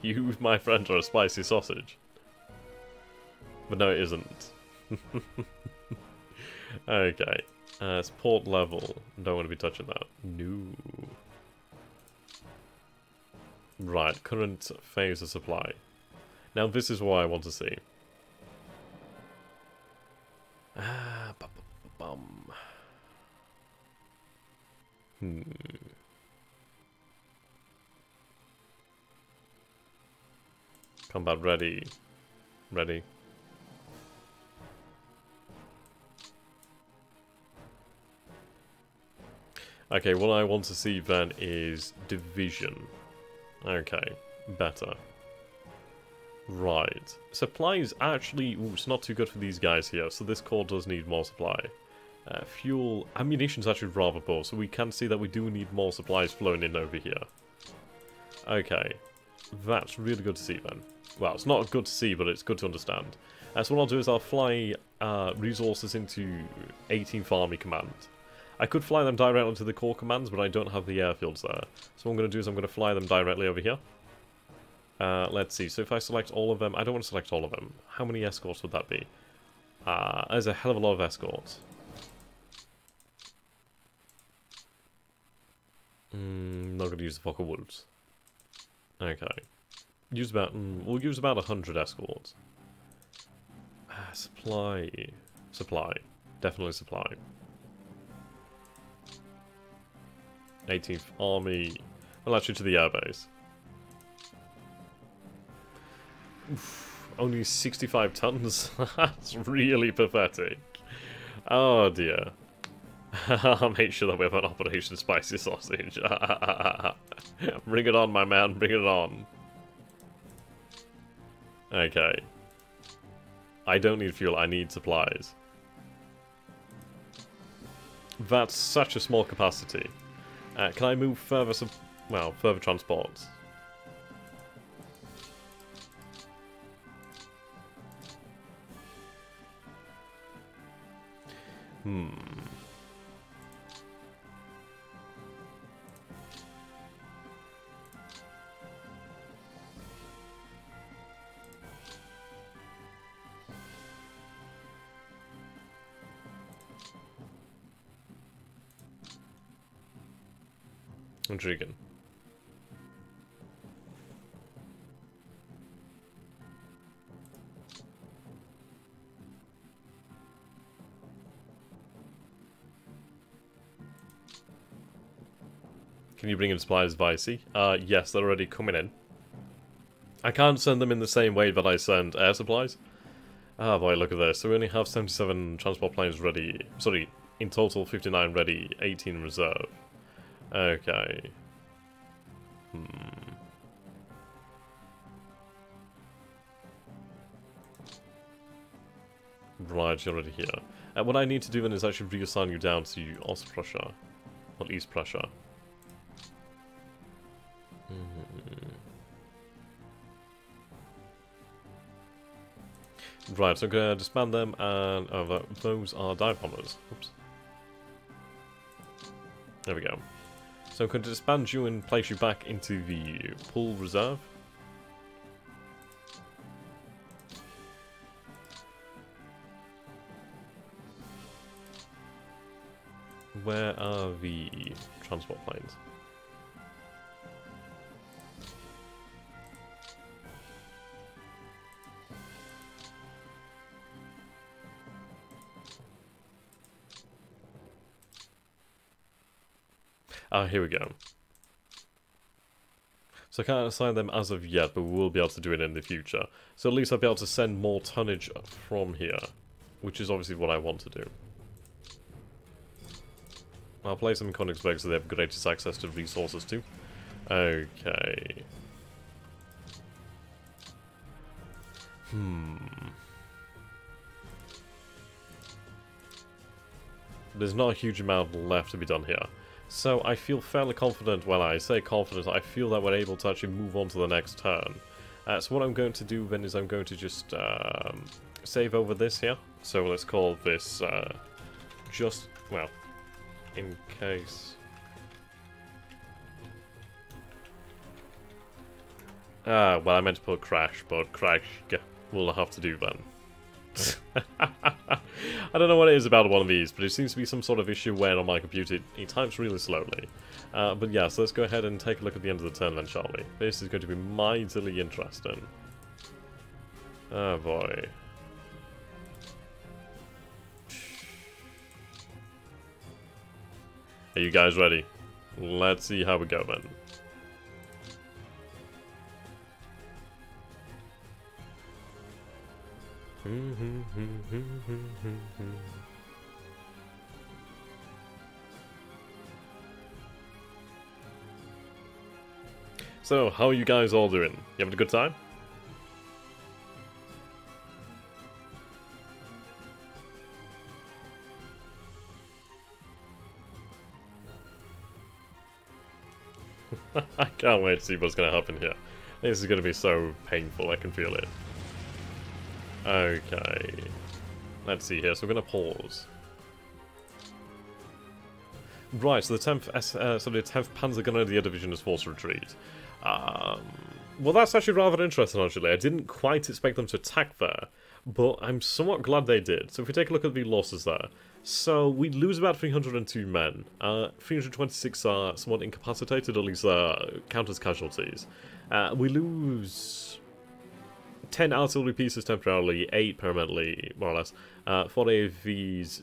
You, my friend, are a spicy sausage. But no, it isn't. Okay. Support level. Don't want to be touching that. No. Right, current phase of supply. Now this is what I want to see. Combat ready. Ready. Okay, what I want to see then is division. Okay, better. Right. Supply is actually... ooh, it's not too good for these guys here, so this corps does need more supply. Fuel... ammunition's actually rather poor, so we can see that we do need more supplies flowing in over here. Okay. That's really good to see then. Well, it's not good to see, but it's good to understand. So what I'll do is I'll fly resources into 18th Army Command. I could fly them directly to the core commands, but I don't have the airfields there. So what I'm going to do is I'm going to fly them directly over here. Let's see, so if I select all of them, I don't want to select all of them. How many escorts would that be? There's a hell of a lot of escorts. Not going to use the Fokker Wolves. Okay. We'll use about 100 escorts. Supply. Supply. Definitely supply. 18th Army. Well, actually to the airbase. Oof, only 65 tons? That's really pathetic. Oh dear. I'll make sure that we have an Operation Spicy Sausage. Bring it on, my man, bring it on. Okay. I don't need fuel, I need supplies. That's such a small capacity. Can I move further, further transports? Intriguing. Can you bring in supplies via sea? Yes, they're already coming in. I can't send them in the same way that I send air supplies. Ah boy, look at this. So we only have 77 transport planes ready. Sorry, in total 59 ready, 18 in reserve. Okay. Right, you're already here. What I need to do then is actually reassign you down to Ostprussia. Or East Prussia. Right, so I'm going to disband them, and those are dive bombers. Oops. There we go. So I'm going to disband you and place you back into the pool reserve. Where are the transport planes? Ah, here we go. So I can't assign them as of yet, but we will be able to do it in the future. So at least I'll be able to send more tonnage from here, which is obviously what I want to do. I'll place them in Königsberg so they have greatest access to resources too. Okay. There's not a huge amount left to be done here. So I feel fairly confident, when I say confident, I feel that we're able to actually move on to the next turn. So what I'm going to do then is I'm going to just save over this here. So let's call this just, well, in case... well, I meant to put crash, but crash will have to do then. I don't know what it is about one of these, but it seems to be some sort of issue where on my computer it types really slowly. But yeah, so let's go ahead and take a look at the end of the turn then, shall we? This is going to be mightily interesting. Oh boy. Are you guys ready? Let's see how we go then. So, how are you guys all doing? You having a good time? I can't wait to see what's going to happen here. This is going to be so painful, I can feel it. Okay. Let's see here, so we're going to pause. Right, so the 10th Panzergrenadier Division is forced retreat. Well, that's actually rather interesting, actually. I didn't quite expect them to attack there, but I'm somewhat glad they did. So if we take a look at the losses there. So we lose about 302 men. 326 are somewhat incapacitated, at least counters casualties. We lose 10 artillery pieces temporarily, 8 permanently, more or less. 4 AFVs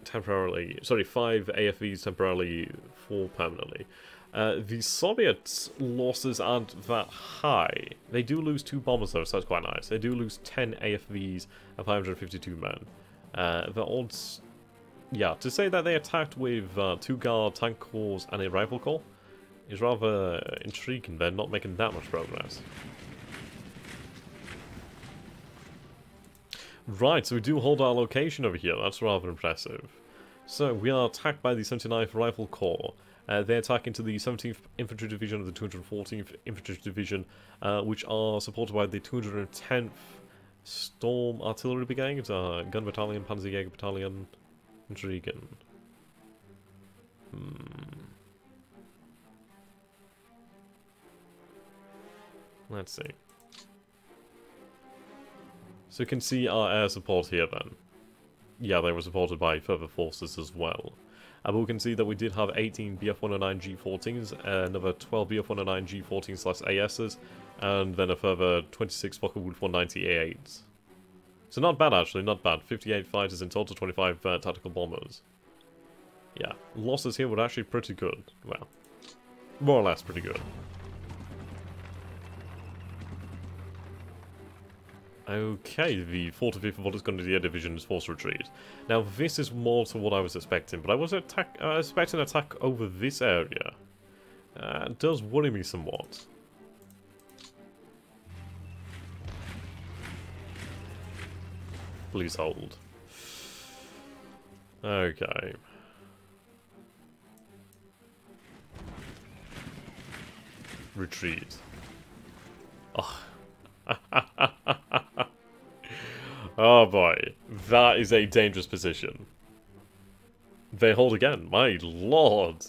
temporarily, sorry, 5 AFVs temporarily, 4 permanently. The Soviet losses aren't that high. They do lose 2 bombers though, so that's quite nice. They do lose 10 AFVs and 552 men. The odds... Yeah, to say that they attacked with 2 Guard, tank corps, and a rifle corps is rather intriguing. They're not making that much progress. Right, so we do hold our location over here. That's rather impressive. So, we are attacked by the 79th Rifle Corps. They attack into the 17th Infantry Division of the 214th Infantry Division, which are supported by the 210th Storm Artillery Brigade, Gun Battalion, Panzerjäger Battalion. Intriguing. Let's see. So you can see our air support here then. Yeah, they were supported by further forces as well. But we can see that we did have 18 Bf-109 G14s, another 12 Bf-109 G14/ASs, and then a further 26 Focke-Wulf 190 A8s. So not bad actually, not bad. 58 fighters in total, 25 tactical bombers. Yeah, losses here were actually pretty good. Well, more or less pretty good. Okay, the 45th Volksgrenadier Division is forced retreat. Now, this is more to what I was expecting, but I was expecting an attack over this area. It does worry me somewhat. Please hold. Okay. Retreat. Oh. Oh boy, that is a dangerous position. They hold again, my lord.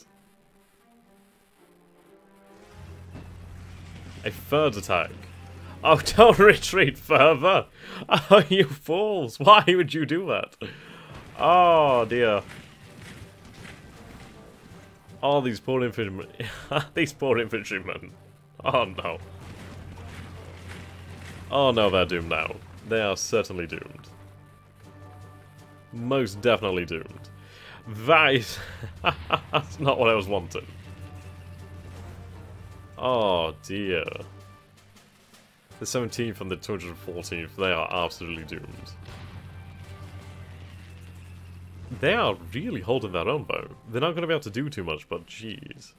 A third attack. Oh, don't retreat further. Oh, you fools. Why would you do that? Oh dear. Oh, these poor infantrymen. These poor infantrymen. Oh no. Oh no, they're doomed now. They are certainly doomed. Most definitely doomed. That is... That's not what I was wanting. Oh dear. The 17th and the 214th, they are absolutely doomed. They are really holding their own though. They're not going to be able to do too much, but jeez.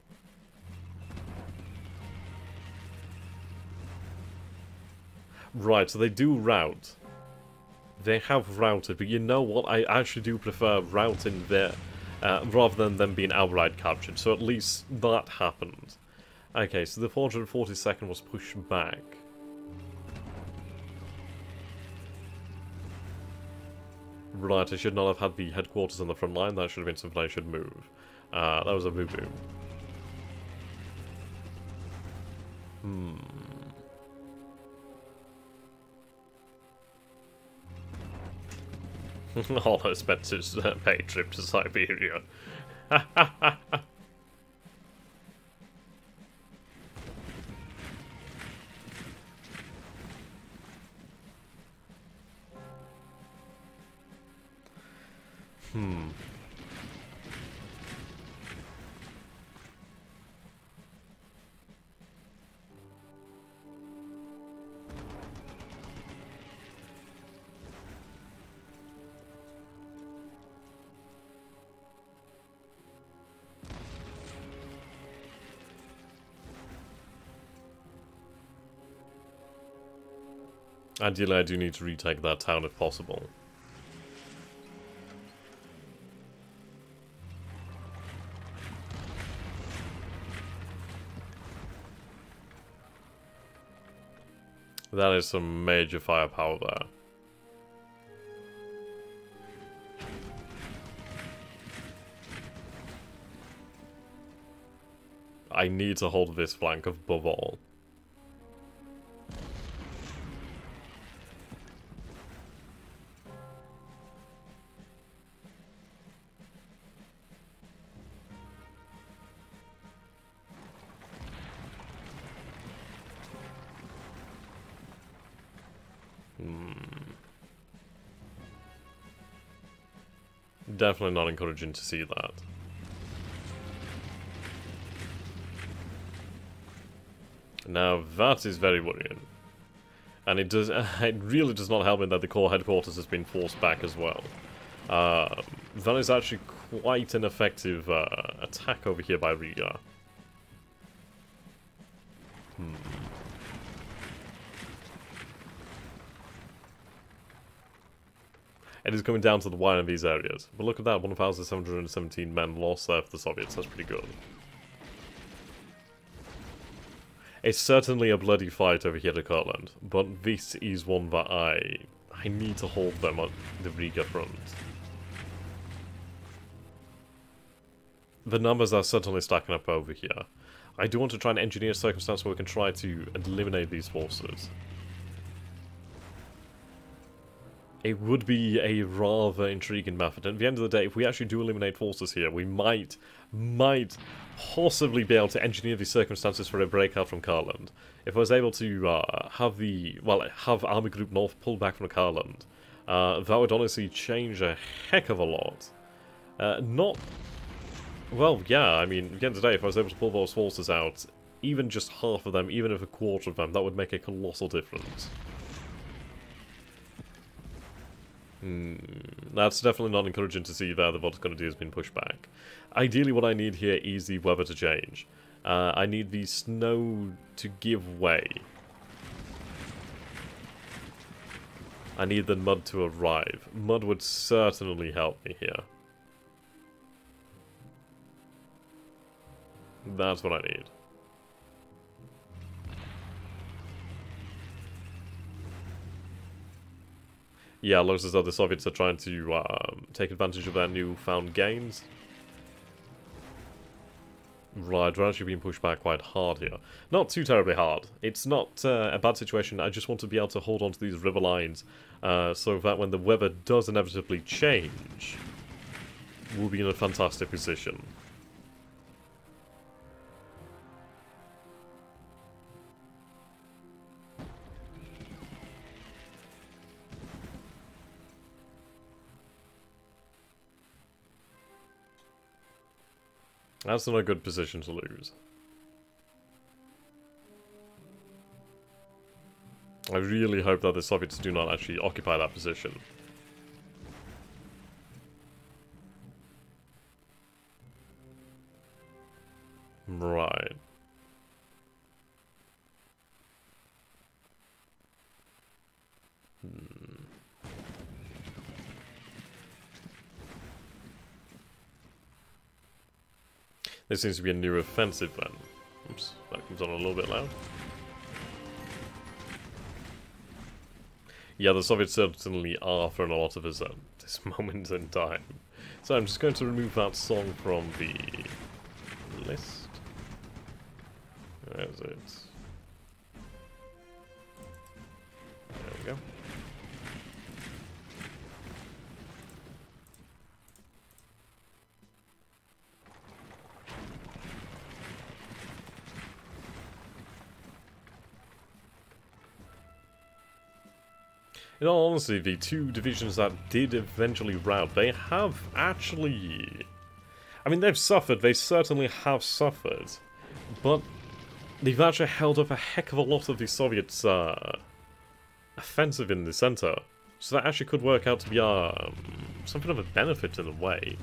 Right, so they do rout. They have routed, but you know what? I actually do prefer routing there rather than them being outright captured. So at least that happened. Okay, so the 442nd was pushed back. Right, I should not have had the headquarters on the front line. That should have been something I should move. That was a boo-boo. All those expenses paid trip to Siberia. Ideally, I do need to retake that town if possible. That is some major firepower there. I need to hold this flank above all. Definitely not encouraging to see that. Now that is very worrying. And it really does not help me that the core headquarters has been forced back as well. That is actually quite an effective attack over here by Riga. It is coming down to the wire in these areas. But look at that, 1,717 men lost there for the Soviets. That's pretty good. It's certainly a bloody fight over here at Kurland, but this is one that I need to hold them on the Riga front. The numbers are certainly stacking up over here. I do want to try and engineer a circumstance where we can try to eliminate these forces. It would be a rather intriguing method, and at the end of the day, if we actually do eliminate forces here, we might possibly be able to engineer the circumstances for a breakout from Kurland. If I was able to have Army Group North pull back from Kurland, that would honestly change a heck of a lot. Well, yeah, I mean, at the end of the day, if I was able to pull those forces out, even just half of them, even if a quarter of them, that would make a colossal difference. That's definitely not encouraging to see there that what's going to do has been pushed back. Ideally, what I need here is the weather to change. I need the snow to give way. I need the mud to arrive. Mud would certainly help me here. That's what I need. Yeah, it looks as though the Soviets are trying to take advantage of their newfound gains. Right, we're actually being pushed back quite hard here. Not too terribly hard. It's not a bad situation. I just want to be able to hold on to these river lines so that when the weather does inevitably change, we'll be in a fantastic position. That's not a good position to lose. I really hope that the Soviets do not actually occupy that position. Right. This seems to be a new offensive then. Oops, that comes on a little bit loud. Yeah, the Soviets certainly are throwing a lot of us at this moment in time. So I'm just going to remove that song from the list. Where is it? There we go. In all honesty, the two divisions that did eventually rout, they have actually... I mean, they've suffered, they certainly have suffered, but they've actually held up a heck of a lot of the Soviets' offensive in the center. So that actually could work out to be something of a benefit in a way.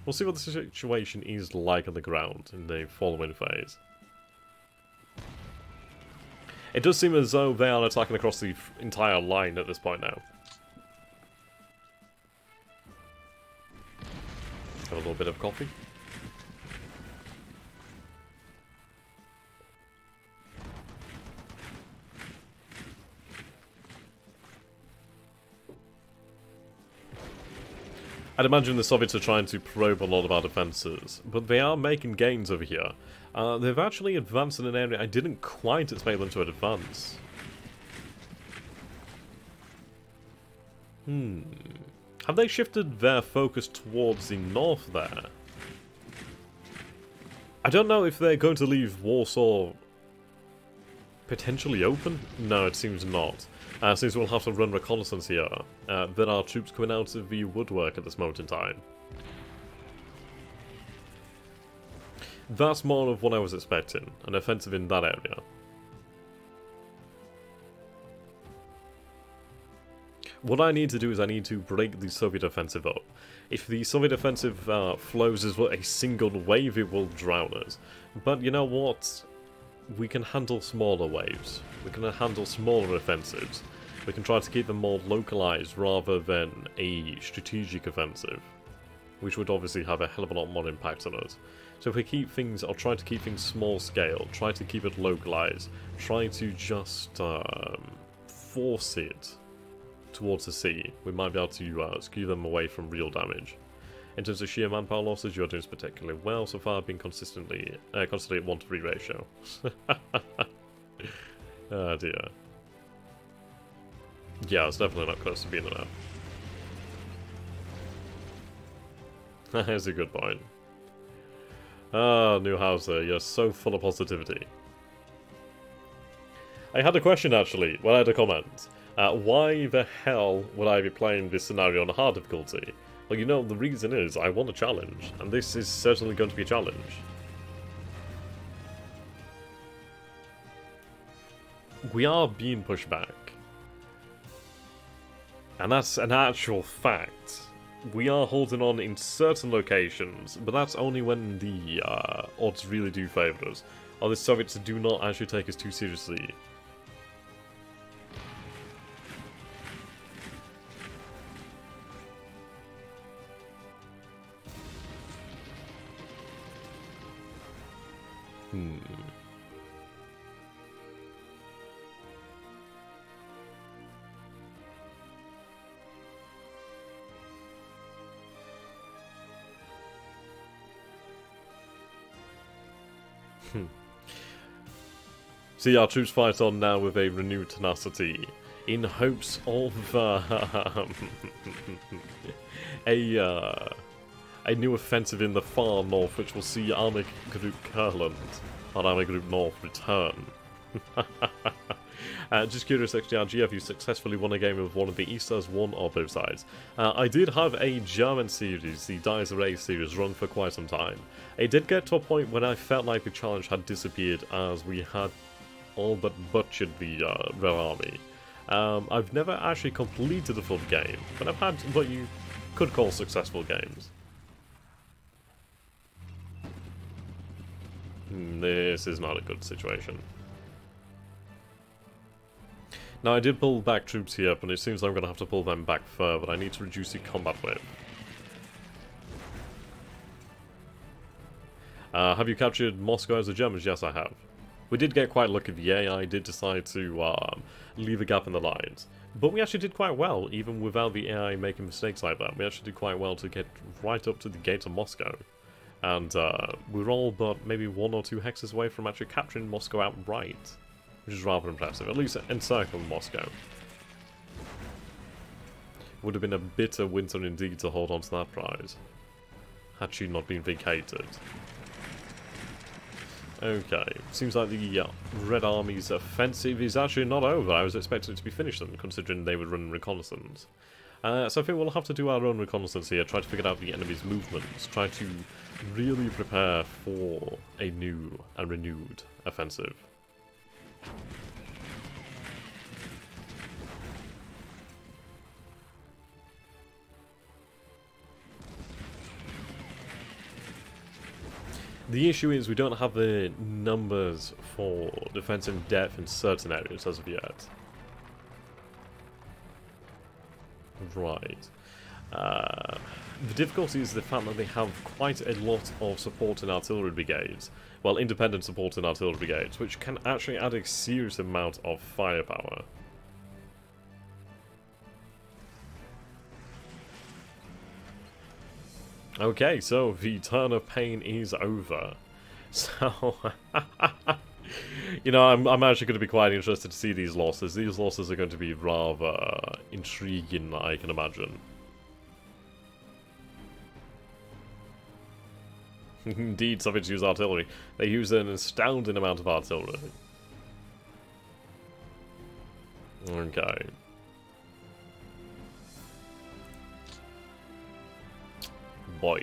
We'll see what the situation is like on the ground in the following phase. It does seem as though they are attacking across the entire line at this point now. Have a little bit of coffee. I'd imagine the Soviets are trying to probe a lot of our defences, but they are making gains over here. They've actually advanced in an area I didn't quite expect them to advance. Have they shifted their focus towards the north there? I don't know if they're going to leave Warsaw potentially open? No, it seems not. Since we'll have to run reconnaissance here, there are troops coming out of the woodwork at this moment in time. That's more of what I was expecting, an offensive in that area. What I need to do is I need to break the Soviet offensive up. If the Soviet offensive flows as a single wave, it will drown us. But you know what? We can handle smaller waves. We can handle smaller offensives. We can try to keep them more localized rather than a strategic offensive, which would obviously have a hell of a lot more impact on us. So if we keep things, or try to keep things small scale, try to keep it localized, try to just force it towards the sea, we might be able to skew them away from real damage. In terms of sheer manpower losses, you're doing particularly well so far, being constantly at 1-to-3 ratio. Oh dear. Yeah, it's definitely not close to being enough. That's a good point. Ah, Newhauser, you're so full of positivity. I had a question actually, when I had a comment. Why the hell would I be playing this scenario on hard difficulty? Well, you know, the reason is I want a challenge, and this is certainly going to be a challenge. We are being pushed back. And that's an actual fact. We are holding on in certain locations, but that's only when the odds really do favour us. Or the Soviets do not actually take us too seriously. See, our troops fight on now with a renewed tenacity, in hopes of a new offensive in the far north, which will see Army Group Kurland, or Army Group North, return. Just curious, XTRG, have you successfully won a game of one of the Easters, one or both sides? I did have a German series, the Dies Array series, run for quite some time. It did get to a point when I felt like the challenge had disappeared as we had all but butchered the Red Army. I've never actually completed a full game, but I've had what you could call successful games. This is not a good situation. Now, I did pull back troops here, but it seems like I'm going to have to pull them back further. I need to reduce the combat width. Have you captured Moscow as the Germans? Yes, I have. We did get quite lucky. The AI did decide to leave a gap in the lines. But we actually did quite well, even without the AI making mistakes like that. We actually did quite well to get right up to the gate of Moscow. And we're all but maybe 1 or 2 hexes away from actually capturing Moscow outright. Which is rather impressive, at least encircling Moscow. Would have been a bitter winter indeed to hold on to that prize, had she not been vacated. Okay, seems like the Red Army's offensive is actually not over. I was expecting it to be finished then, considering they would run reconnaissance. So I think we'll have to do our own reconnaissance here, try to figure out the enemy's movements, try to really prepare for a new and renewed offensive. The issue is we don't have the numbers for defensive depth in certain areas as of yet. Right. The difficulty is the fact that they have quite a lot of support in artillery brigades. Well, independent support in artillery brigades, which can actually add a serious amount of firepower. Okay, so the turn of pain is over. So, you know, I'm actually going to be quite interested to see these losses. These losses are going to be rather intriguing, I can imagine. Indeed, Soviets use artillery. They use an astounding amount of artillery. Okay. Boy.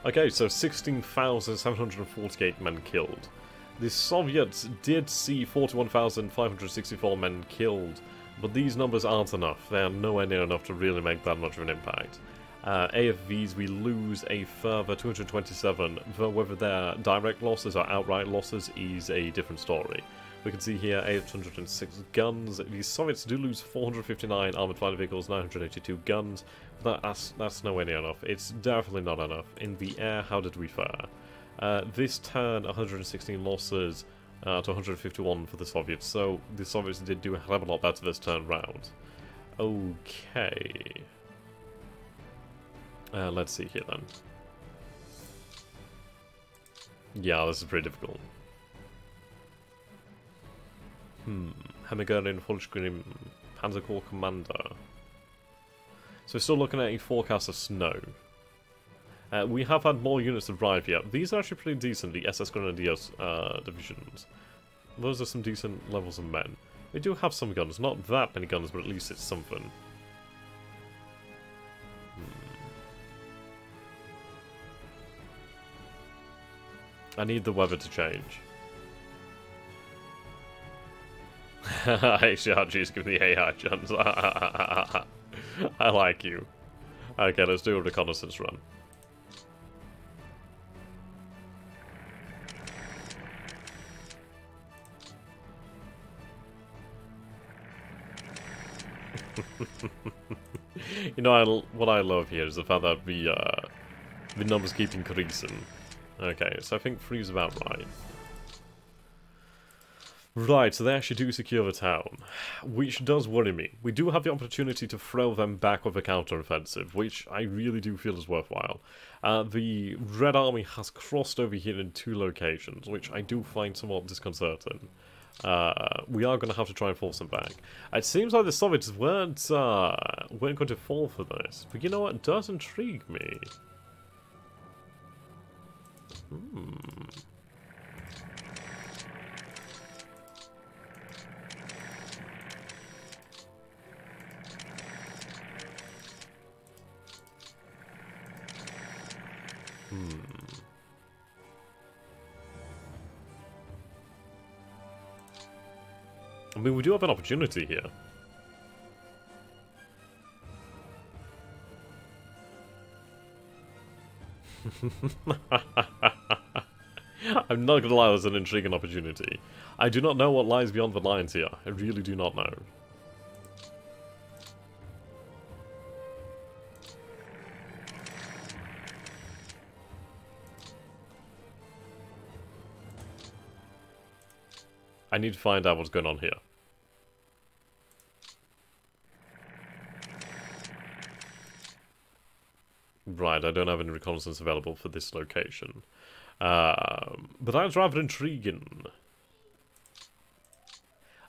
Okay, so 16,748 men killed. The Soviets did see 41,564 men killed, but these numbers aren't enough. They are nowhere near enough to really make that much of an impact. AFVs, we lose a further 227, though whether they're direct losses or outright losses is a different story. We can see here 806 guns. The Soviets do lose 459 armoured fighter vehicles, 982 guns. But that's nowhere near enough. It's definitely not enough. In the air, how did we fare? This turn, 116 losses to 151 for the Soviets. So the Soviets did do a hell of a lot better this turn round. Okay. Let's see here then. Yeah, this is pretty difficult. Hemigerdin Fulgrim, Panzer Corps Commander. So we're still looking at a forecast of snow. We have had more units arrive here. These are actually pretty decent, the SS Grenadiers divisions. Those are some decent levels of men. We do have some guns, not that many guns, but at least it's something. I need the weather to change. XTRG's giving the AI chance. I like you. Okay, let's do a reconnaissance run. You know, what I love here is the fact that the numbers keep increasing. Okay, so I think 3 is about right. Right, so they actually do secure the town, which does worry me. We do have the opportunity to throw them back with a counter-offensive, which I really do feel is worthwhile. The Red Army has crossed over here in 2 locations, which I do find somewhat disconcerting. We are going to have to try and force them back. It seems like the Soviets weren't going to fall for this, but you know what? It does intrigue me. I mean, we do have an opportunity here. I'm not gonna lie, there's an intriguing opportunity. I do not know what lies beyond the lines here. I really do not know. I need to find out what's going on here. Right, I don't have any reconnaissance available for this location. But that's rather intriguing.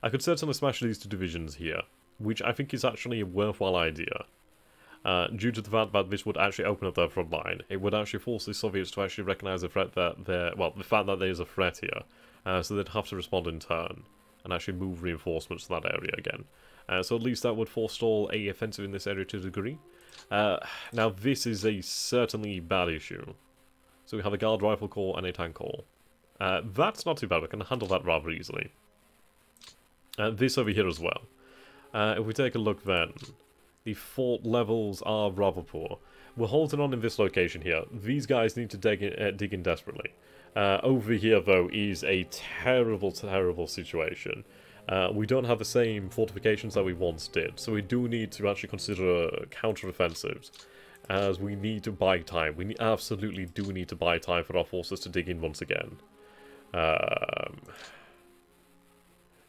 I could certainly smash these 2 divisions here, which I think is actually a worthwhile idea. Due to the fact that this would actually open up their front line. It would actually force the Soviets to actually recognize the threat that the fact that there is a threat here. So they'd have to respond in turn, and actually move reinforcements to that area again. So at least that would forestall a offensive in this area to a degree. Now this is a certainly bad issue. So we have a Guard Rifle Corps and a Tank Corps. That's not too bad, we can handle that rather easily. This over here as well. If we take a look then, the fort levels are rather poor. We're holding on in this location here. These guys need to dig in desperately. Over here, though, is a terrible, terrible situation. We don't have the same fortifications that we once did, so we do need to actually consider counter-offensives, as we need to buy time. We absolutely do need to buy time for our forces to dig in once again.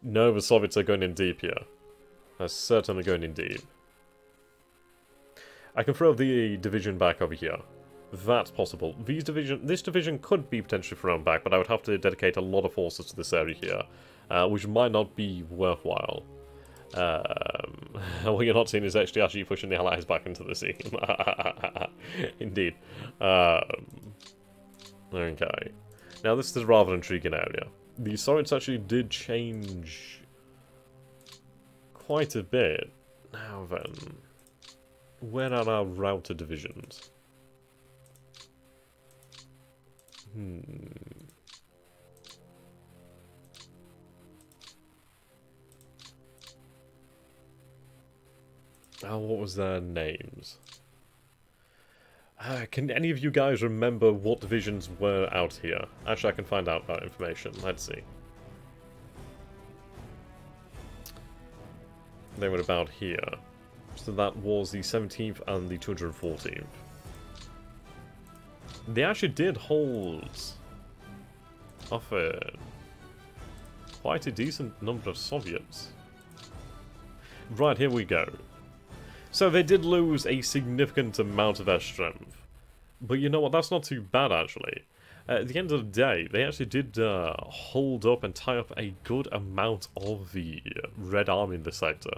No, the Soviets are going in deep here. They're certainly going in deep. I can throw the division back over here. That's possible. This division could be potentially thrown back, but I would have to dedicate a lot of forces to this area here, which might not be worthwhile. What you're not seeing is XTRG pushing the allies back into the sea. Indeed. Okay. Now this is a rather intriguing area. The Soviets actually did change quite a bit. Now then, where are our router divisions? Oh, what was their names? Can any of you guys remember what divisions were out here? Actually, I can find out that information. Let's see. They were about here. So that was the 17th and the 214th. They actually did hold off quite a decent number of Soviets. Right, here we go. So they did lose a significant amount of their strength. But you know what, that's not too bad actually. At the end of the day, they actually did hold up and tie up a good amount of the Red Army in the sector,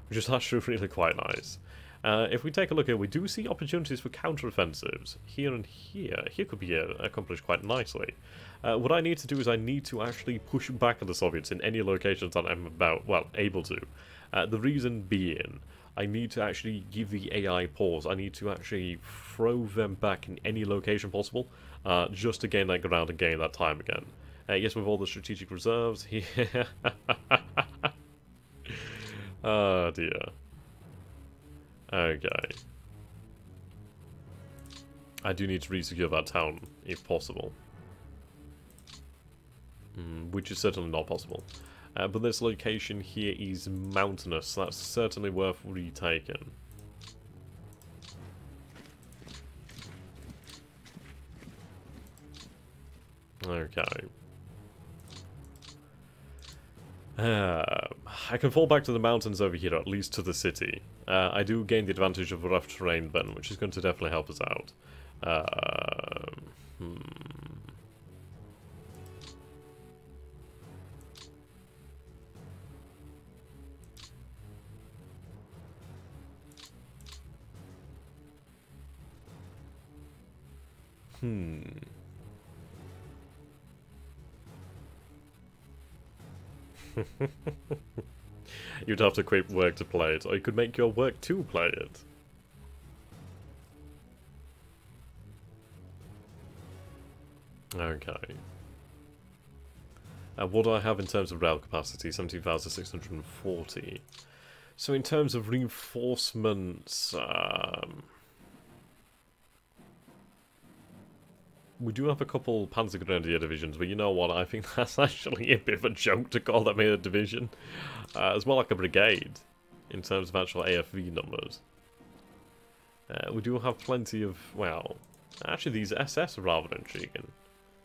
which is actually really quite nice. If we take a look here, we do see opportunities for counter-offensives here and here. Here could be accomplished quite nicely. What I need to do is I need to actually push back at the Soviets in any locations that I'm able to. The reason being, I need to actually give the AI pause. I need to actually throw them back in any location possible, just to gain that ground and gain that time again. Yes, with all the strategic reserves here. Oh dear. Okay. I do need to re-secure that town, if possible. Which is certainly not possible. But this location here is mountainous, so that's certainly worth retaking. Okay. I can fall back to the mountains over here, at least to the city. I do gain the advantage of rough terrain then, which is going to definitely help us out. You'd have to quit work to play it, or you could make your work to play it. Okay. What do I have in terms of rail capacity? 17,640. So in terms of reinforcements, we do have a couple Panzer Grenadier divisions, but you know what, I think that's actually a bit of a joke to call them a division. It's more like a brigade, in terms of actual AFV numbers. We do have plenty of, well, actually these SS are rather intriguing.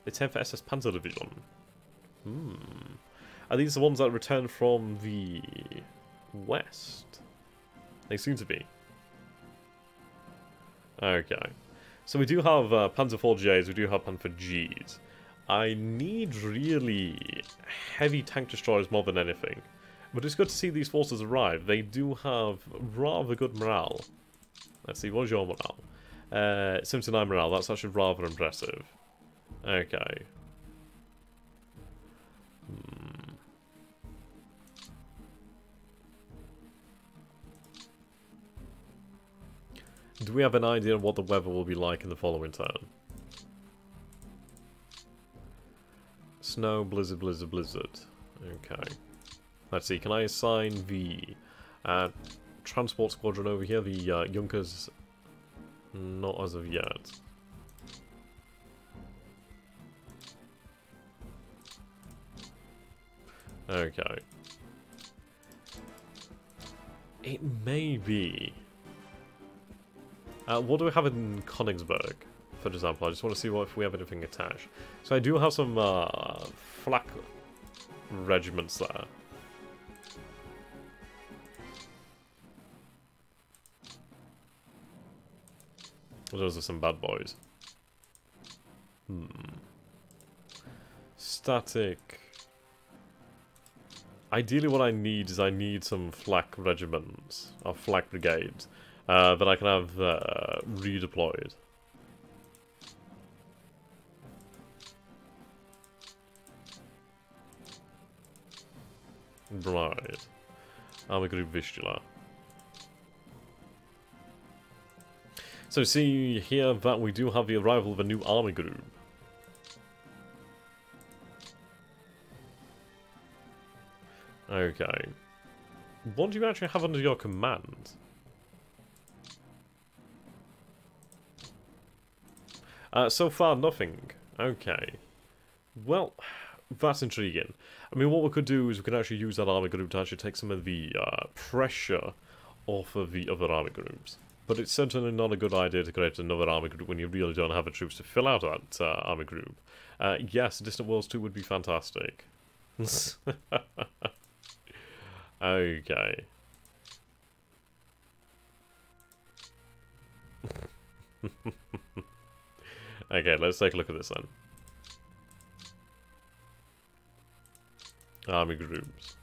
The 10th SS Panzer Division. Are these the ones that return from the west? They seem to be. Okay. So we do have Panzer IV Js, we do have Panzer Gs. I need really heavy tank destroyers more than anything. But it's good to see these forces arrive. They do have rather good morale. Let's see, what is your morale? 79 morale, that's actually rather impressive. Okay. Do we have an idea of what the weather will be like in the following turn? Snow, blizzard, blizzard, blizzard. Okay. Let's see, can I assign the transport squadron over here, the Junkers? Not as of yet. Okay. It may be. What do we have in Königsberg, for example? I just want to see if we have anything attached. So I do have some flak regiments there. Those are some bad boys. Static. Ideally what I need is some flak regiments, or flak brigades, that I can have redeployed. Right. Army Group Vistula. So see here that we do have the arrival of a new army group. Okay. What do you actually have under your command? So far, nothing. Okay. Well, that's intriguing. I mean, what we could do is we could actually use that army group to actually take some of the pressure off of the other army groups. But it's certainly not a good idea to create another army group when you really don't have the troops to fill out that army group. Yes, Distant Worlds 2 would be fantastic. Okay. Okay, let's take a look at this then. Army groups.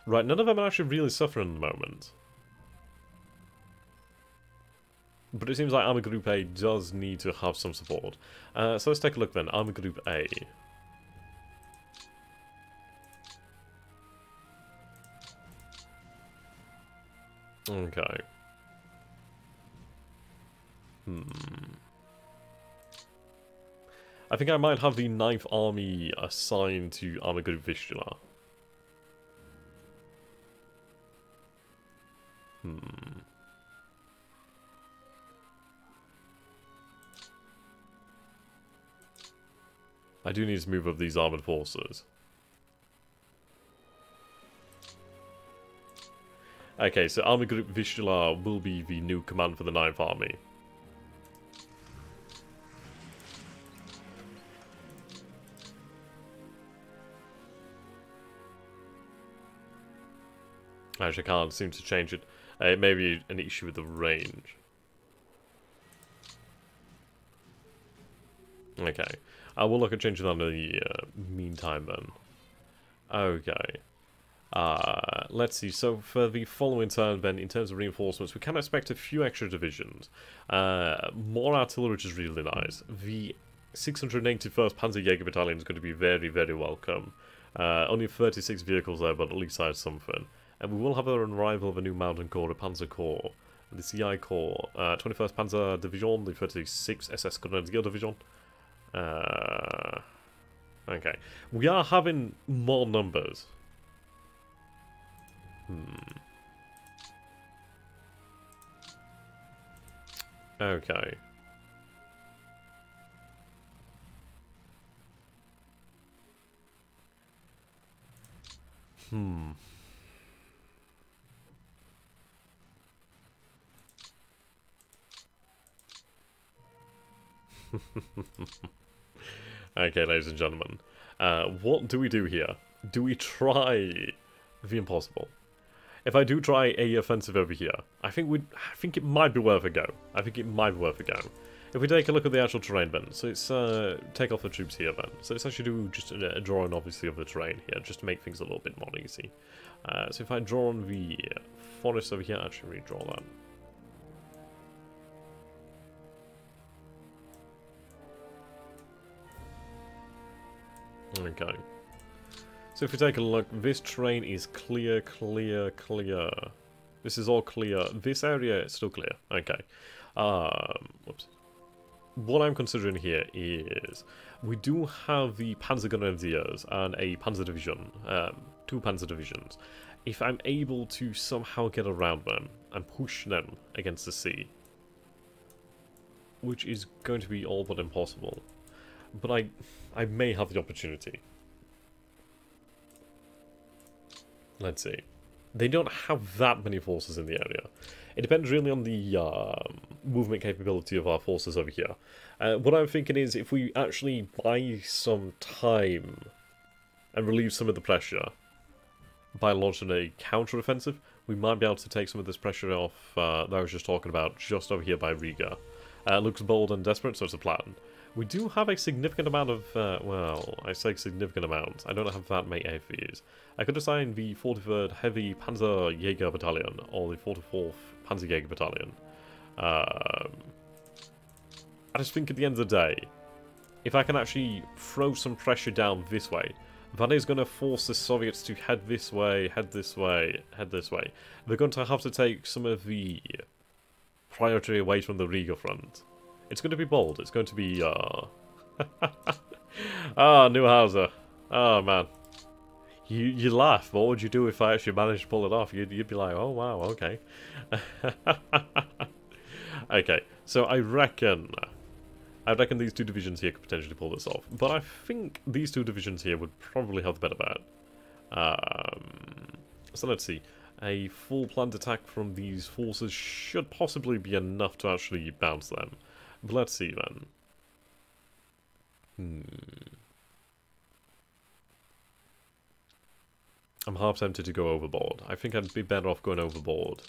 Right, none of them are actually really suffering at the moment. But it seems like Army Group A does need to have some support. So let's take a look then. Army Group A. Okay. I think I might have the 9th Army assigned to Army Group Vistula. I do need to move up these armoured forces. Okay, so Army Group Vistula will be the new command for the 9th Army. Actually, I can't seem to change it. It may be an issue with the range. Okay. I will look at changing that in the meantime then. Okay. Let's see. So for the following turn then, in terms of reinforcements, we can expect a few extra divisions. More artillery, which is really nice. The 681st Panzerjäger Battalion is going to be very, very welcome. Only 36 vehicles there, but at least I have something. And we will have an arrival of a new Mountain Corps, a Panzer Corps, the CI Corps, 21st Panzer Division, the 36th SS Grenadier Division. Okay. We are having more numbers. Okay. Okay, ladies and gentlemen. What do we do here? Do we try the impossible? If I do try a offensive over here, I think it might be worth a go. I think it might be worth a go. If we take a look at the actual terrain then, so it's take off the troops here then. So let's actually do just a drawing obviously of the terrain here, just to make things a little bit more easy. So if I draw on the forest over here, actually redraw that. Okay. So if we take a look, this terrain is clear, clear, clear. This is all clear. This area is still clear. Okay. Whoops. What I'm considering here is we do have the Panzer Grenadiers and a Panzer Division, 2 Panzer Divisions. If I'm able to somehow get around them and push them against the sea, which is going to be all but impossible, but I may have the opportunity. Let's see. They don't have that many forces in the area. It depends really on the movement capability of our forces over here. What I'm thinking is if we actually buy some time and relieve some of the pressure by launching a counter-offensive, we might be able to take some of this pressure off that I was just talking about just over here by Riga. Looks bold and desperate, so it's a plan. We do have a significant amount of, well, I say significant amount. I don't have that many AFVs. I could assign the 43rd Heavy Panzer Jaeger Battalion, or the 44th Panzer Jaeger Battalion. I just think at the end of the day, if I can actually throw some pressure down this way, that is going to force the Soviets to head this way, head this way, head this way. They're going to have to take some of the priority away from the Riga front. It's going to be bold. It's going to be, Neuhauser. Oh, man. You laugh. What would you do if I actually managed to pull it off? You'd be like, oh, wow, okay. Okay, so I reckon these two divisions here could potentially pull this off. But I think these two divisions here would probably have the better bet. So let's see. A full planned attack from these forces should possibly be enough to actually bounce them. But let's see then. I'm half tempted to go overboard. I think I'd be better off going overboard.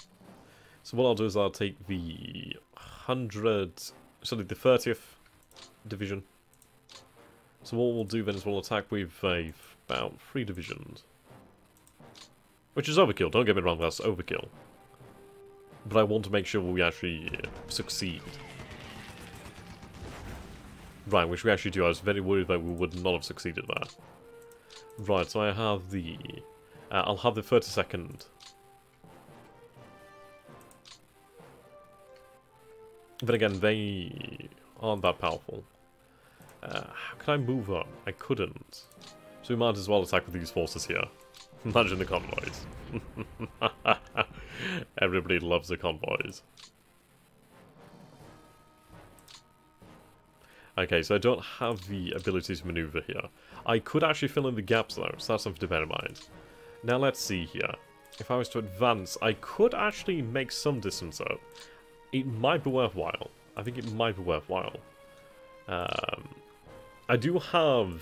So what I'll do is I'll take the 30th division. So what we'll do then is we'll attack with about 3 divisions. Which is overkill, don't get me wrong, that's overkill. But I want to make sure we actually succeed. Right, which we actually do. I was very worried that we would not have succeeded there. Right, so I have the... I'll have the 32nd. But again, they aren't that powerful. How can I move up? I couldn't. So we might as well attack with these forces here. Imagine the convoys. Everybody loves the convoys. Okay, so I don't have the ability to maneuver here. I could actually fill in the gaps though, so that's something to bear in mind. Now let's see here. If I was to advance, I could actually make some distance up. It might be worthwhile. I think it might be worthwhile. I do have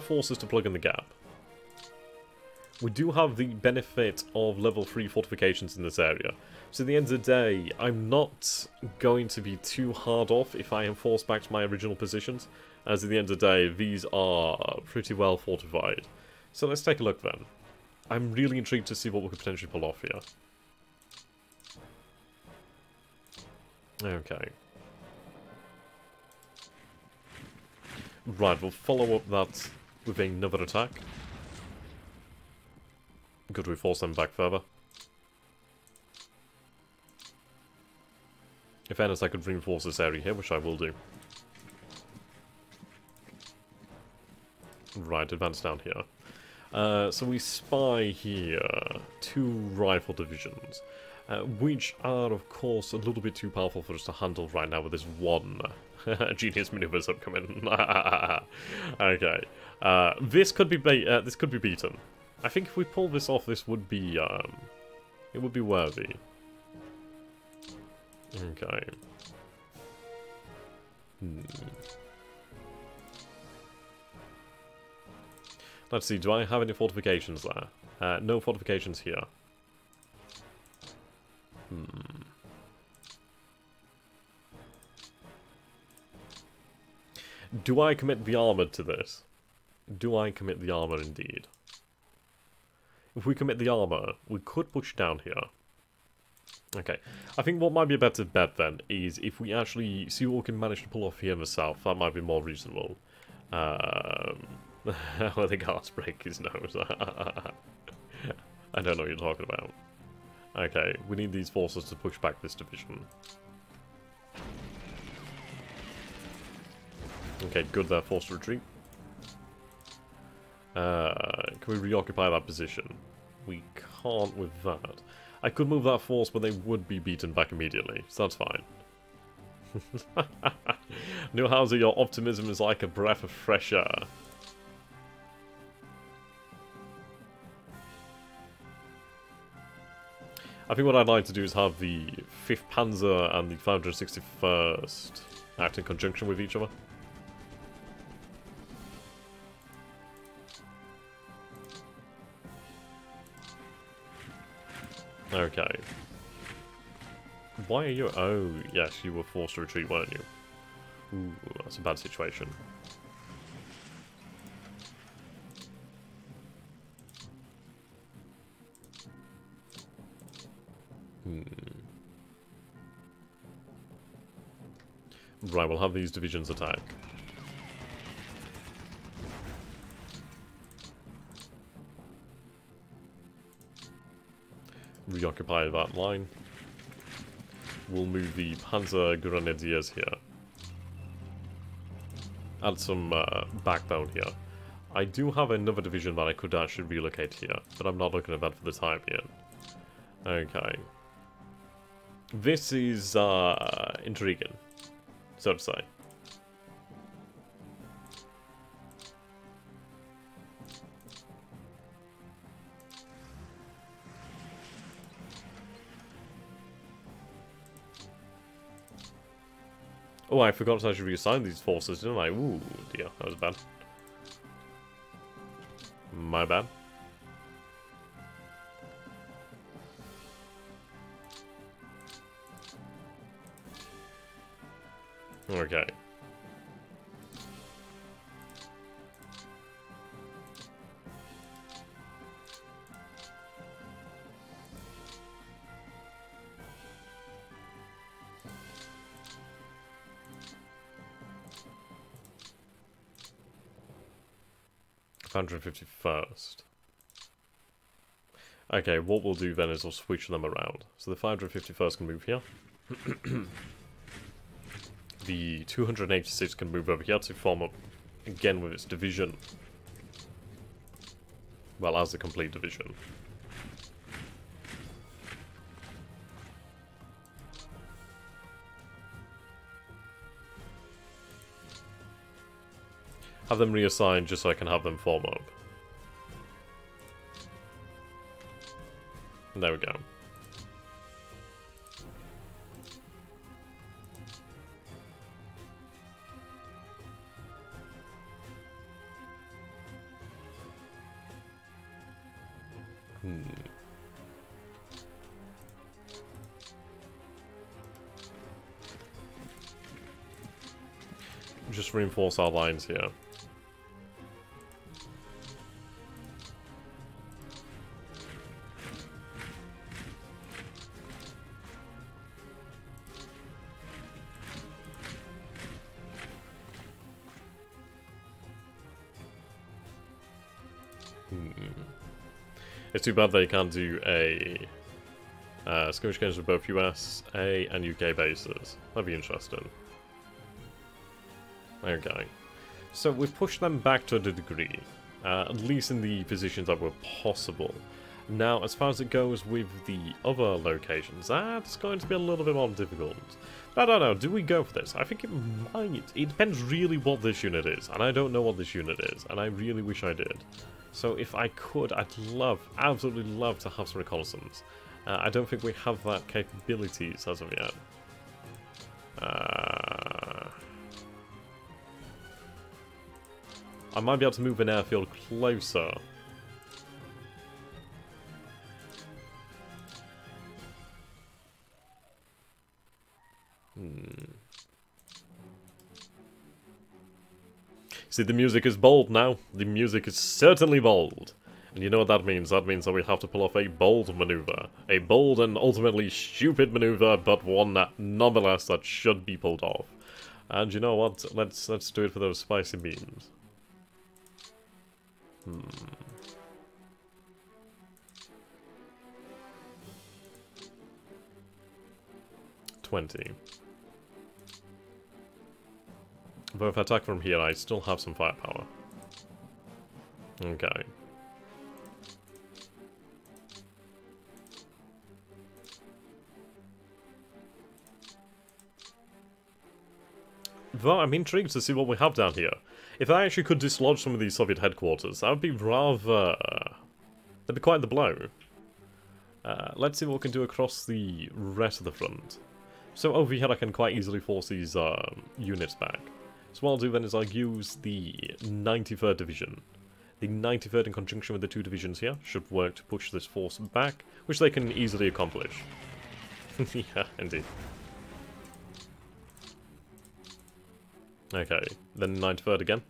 forces to plug in the gap. We do have the benefit of level 3 fortifications in this area. So at the end of the day, I'm not going to be too hard off if I am forced back to my original positions. As at the end of the day, these are pretty well fortified. So let's take a look then. I'm really intrigued to see what we could potentially pull off here. Okay. Right, we'll follow up that with another attack. Could we force them back further? In fairness, I could reinforce this area here, which I will do. Right, advance down here. So we spy here 2 rifle divisions, which are, of course, a little bit too powerful for us to handle right now with this one genius maneuvers upcoming. Okay, this could be beaten. I think if we pull this off, this would be it would be worthy. Okay. Let's see, do I have any fortifications there? No fortifications here. Do I commit the armor to this? Do I commit the armor indeed? If we commit the armor, we could push down here. Okay, I think what might be a better bet then is if we actually see what we can manage to pull off here in the south. That might be more reasonable. Well, the guards break his nose. I don't know what you're talking about. Okay, we need these forces to push back this division. Okay, good, they're forced to retreat. Can we reoccupy that position? We can't with that. I could move that force, but they would be beaten back immediately, so that's fine. Neuhauser, your optimism is like a breath of fresh air. I think what I'd like to do is have the 5th Panzer and the 561st act in conjunction with each other. Okay. Why are you... Oh, yes, you were forced to retreat, weren't you? Ooh, that's a bad situation. Right, we'll have these divisions attack. Reoccupy that line. We'll move the Panzer Grenadiers here. Add some backbone here. I do have another division that I could actually relocate here, but I'm not looking at that for the time being. Okay. This is intriguing, so to say. Oh, I forgot to actually reassign these forces, didn't I? Ooh, dear, that was bad. My bad. Okay. $551st. Okay, what we'll do then is we'll switch them around. So the 551st can move here. The 286 can move over here to form up again with its division. Well, as a complete division. Have them reassigned just so I can have them form up. And there we go. Just reinforce our lines here. It's too bad they can't do a skirmish games with both USA and UK bases. That'd be interesting. Okay. So we've pushed them back to a degree, at least in the positions that were possible. Now, as far as it goes with the other locations, that's going to be a little bit more difficult. I don't know, do we go for this? I think it might. It depends really what this unit is, and I don't know what this unit is, and I really wish I did. So if I could, I'd love, absolutely love to have some reconnaissance. I don't think we have that capabilities as of yet. I might be able to move an airfield closer. See, the music is bold now. The music is certainly bold. And you know what that means? That means that we have to pull off a bold maneuver. A bold and ultimately stupid maneuver, but one that, nonetheless, that should be pulled off. And you know what? Let's do it for those spicy beans. 20. But if I attack from here, I still have some firepower. Okay. Though I'm intrigued to see what we have down here. If I actually could dislodge some of these Soviet headquarters, that would be rather... that'd be quite the blow. Let's see what we can do across the rest of the front. So over here I can quite easily force these units back. So what I'll do then is I'll use the 93rd Division. The 93rd in conjunction with the two divisions here should work to push this force back, which they can easily accomplish. Yeah, indeed. Okay, then 93rd again.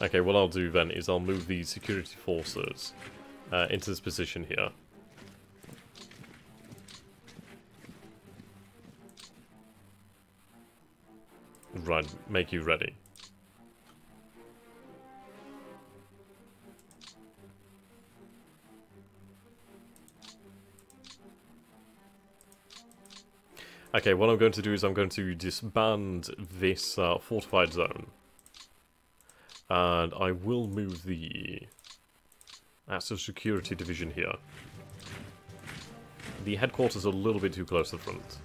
Okay, what I'll do then is I'll move the security forces into this position here. Right, make you ready. Okay, what I'm going to do is I'm going to disband this fortified zone. And I will move the Asset Security Division here. The headquarters are a little bit too close to the front.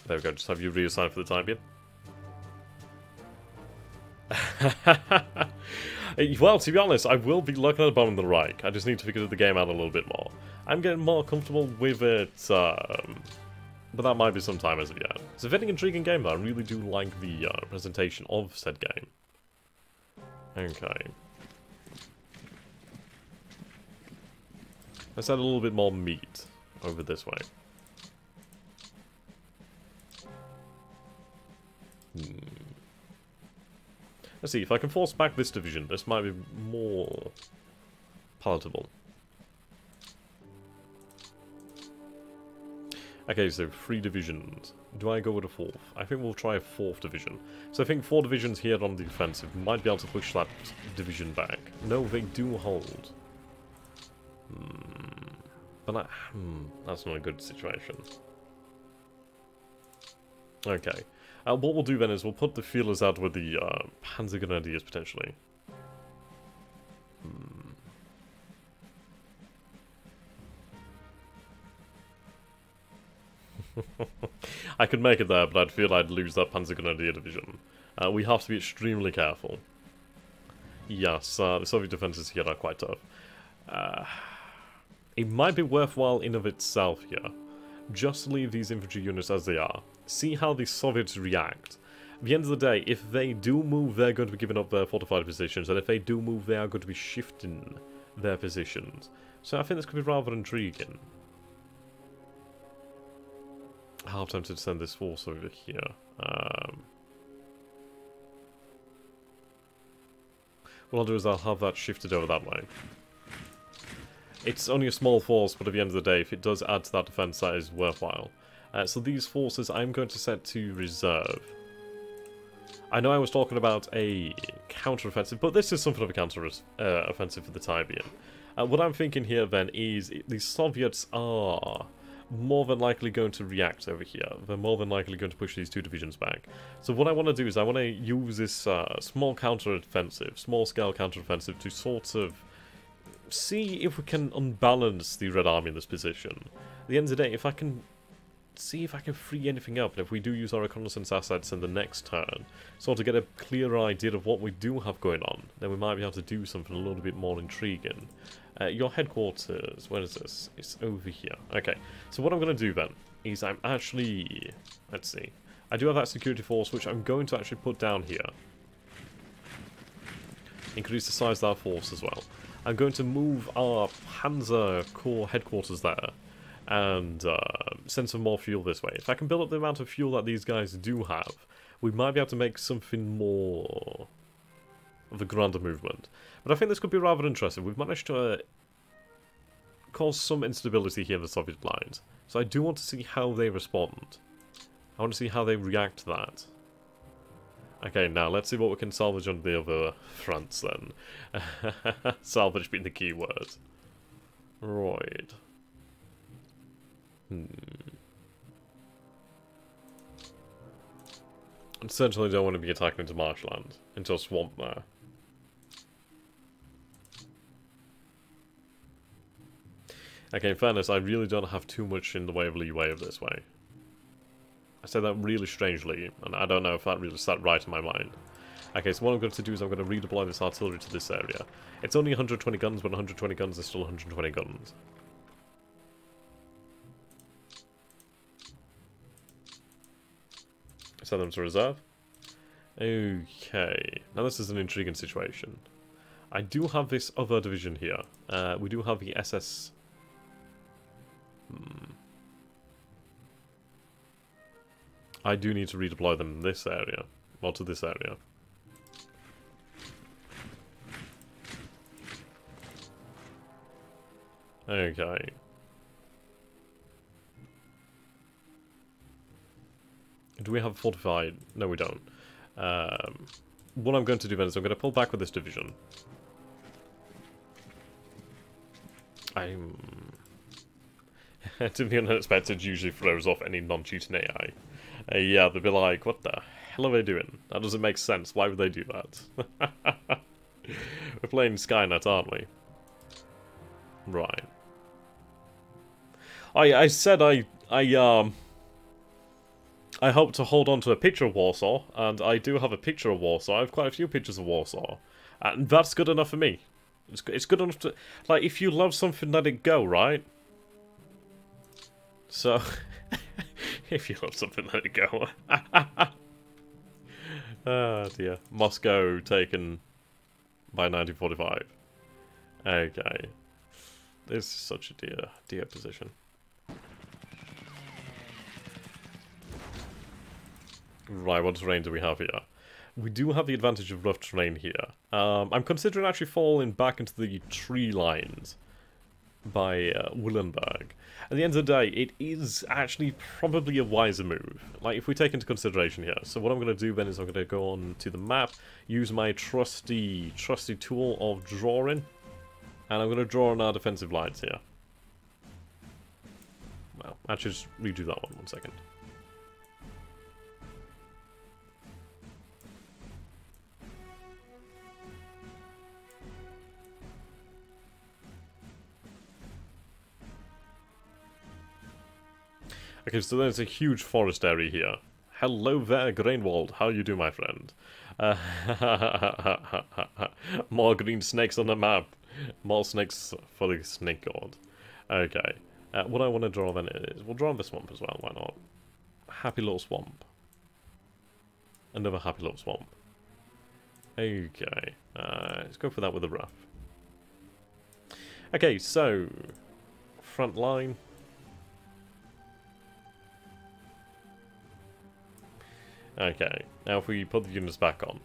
There we go, just have you reassigned for the time being. Well, to be honest, I will be looking at the bottom of the Reich. I just need to figure the game out a little bit more. I'm getting more comfortable with it, but that might be some time as of yet. It's a very intriguing game, though. I really do like the presentation of said game. Okay. Let's add a little bit more meat over this way. Let's see, if I can force back this division, this might be more palatable. Okay, so 3 divisions. Do I go with a 4th? I think we'll try a 4th division. So I think 4 divisions here on the defensive might be able to push that division back. No, they do hold. But that's not a good situation. Okay. What we'll do then is we'll put the feelers out with the Panzer Grenadiers, potentially. I could make it there, but I'd feel I'd lose that Panzer Grenadier division. We have to be extremely careful. Yes, the Soviet defenses here are quite tough. It might be worthwhile in of itself here. Just leave these infantry units as they are. See how the Soviets react. At the end of the day, if they do move, they're going to be giving up their fortified positions, and if they do move, they are going to be shifting their positions. So I think this could be rather intriguing. I'll attempt to send this force over here. What I'll do is I'll have that shifted over that way. It's only a small force, but at the end of the day, if it does add to that defense, that is worthwhile. So these forces I'm going to set to reserve. I know I was talking about a counter-offensive, but this is something of a counter-offensive for the time being. What I'm thinking here then is the Soviets are more than likely going to react over here. They're more than likely going to push these 2 divisions back. So what I want to do is I want to use this small counter-offensive, small-scale counter-offensive to sort of see if we can unbalance the Red Army in this position. At the end of the day, if I can see if I can free anything up, and if we do use our reconnaissance assets in the next turn, sort of get a clearer idea of what we do have going on, then we might be able to do something a little bit more intriguing. Your headquarters, where is this? It's over here. Okay, so what I'm going to do then is I'm actually, let's see, I do have that security force which I'm going to actually put down here. Increase the size of that force as well. I'm going to move our Panzer Corps headquarters there and send some more fuel this way. If I can build up the amount of fuel that these guys do have, we might be able to make something more of a grander movement. But I think this could be rather interesting. We've managed to cause some instability here in the Soviet lines. So I do want to see how they respond. I want to see how they react to that. Okay, now let's see what we can salvage on the other fronts then. Salvage being the key word. Right. Certainly don't want to be attacking into marshland, into a swamp there. Okay, in fairness, I really don't have too much in the way of leeway of this way. I said that really strangely, and I don't know if that really sat right in my mind. Okay, so what I'm going to do is I'm going to redeploy this artillery to this area. It's only 120 guns, but 120 guns is still 120 guns. Set them to reserve. Okay, now this is an intriguing situation. I do have this other division here. We do have the SS... I do need to redeploy them in this area. Well, to this area. Okay. Do we have fortified? No, we don't. What I'm going to do then is I'm going to pull back with this division. To be unexpected usually throws off any non-cheating AI. Yeah, they'll be like, what the hell are they doing? That doesn't make sense. Why would they do that? We're playing Skynet, aren't we? Right. I said I hope to hold on to a picture of Warsaw, and I do have a picture of Warsaw. I have quite a few pictures of Warsaw, and that's good enough for me. It's good enough to... Like, if you love something, let it go, right? So, if you love something, let it go. Oh dear. Moscow taken by 1945. Okay. This is such a dear position. Right, what terrain do we have here? We do have the advantage of rough terrain here. I'm considering actually falling back into the tree lines by Willenberg. At the end of the day, it is actually probably a wiser move. Like, if we take into consideration here. So what I'm going to do then is I'm going to go on to the map, use my trusty tool of drawing, and I'm going to draw on our defensive lines here. Well, actually just redo that one second. Okay, so there's a huge forest area here. Hello there, Grainwald. How you do, my friend? More green snakes on the map. More snakes for the snake god. Okay. What I want to draw then is... We'll draw the swamp as well, why not? Happy little swamp. Another happy little swamp. Okay. Let's go for that with a rough. Okay, so... Front line... Okay, now if we put the units back on,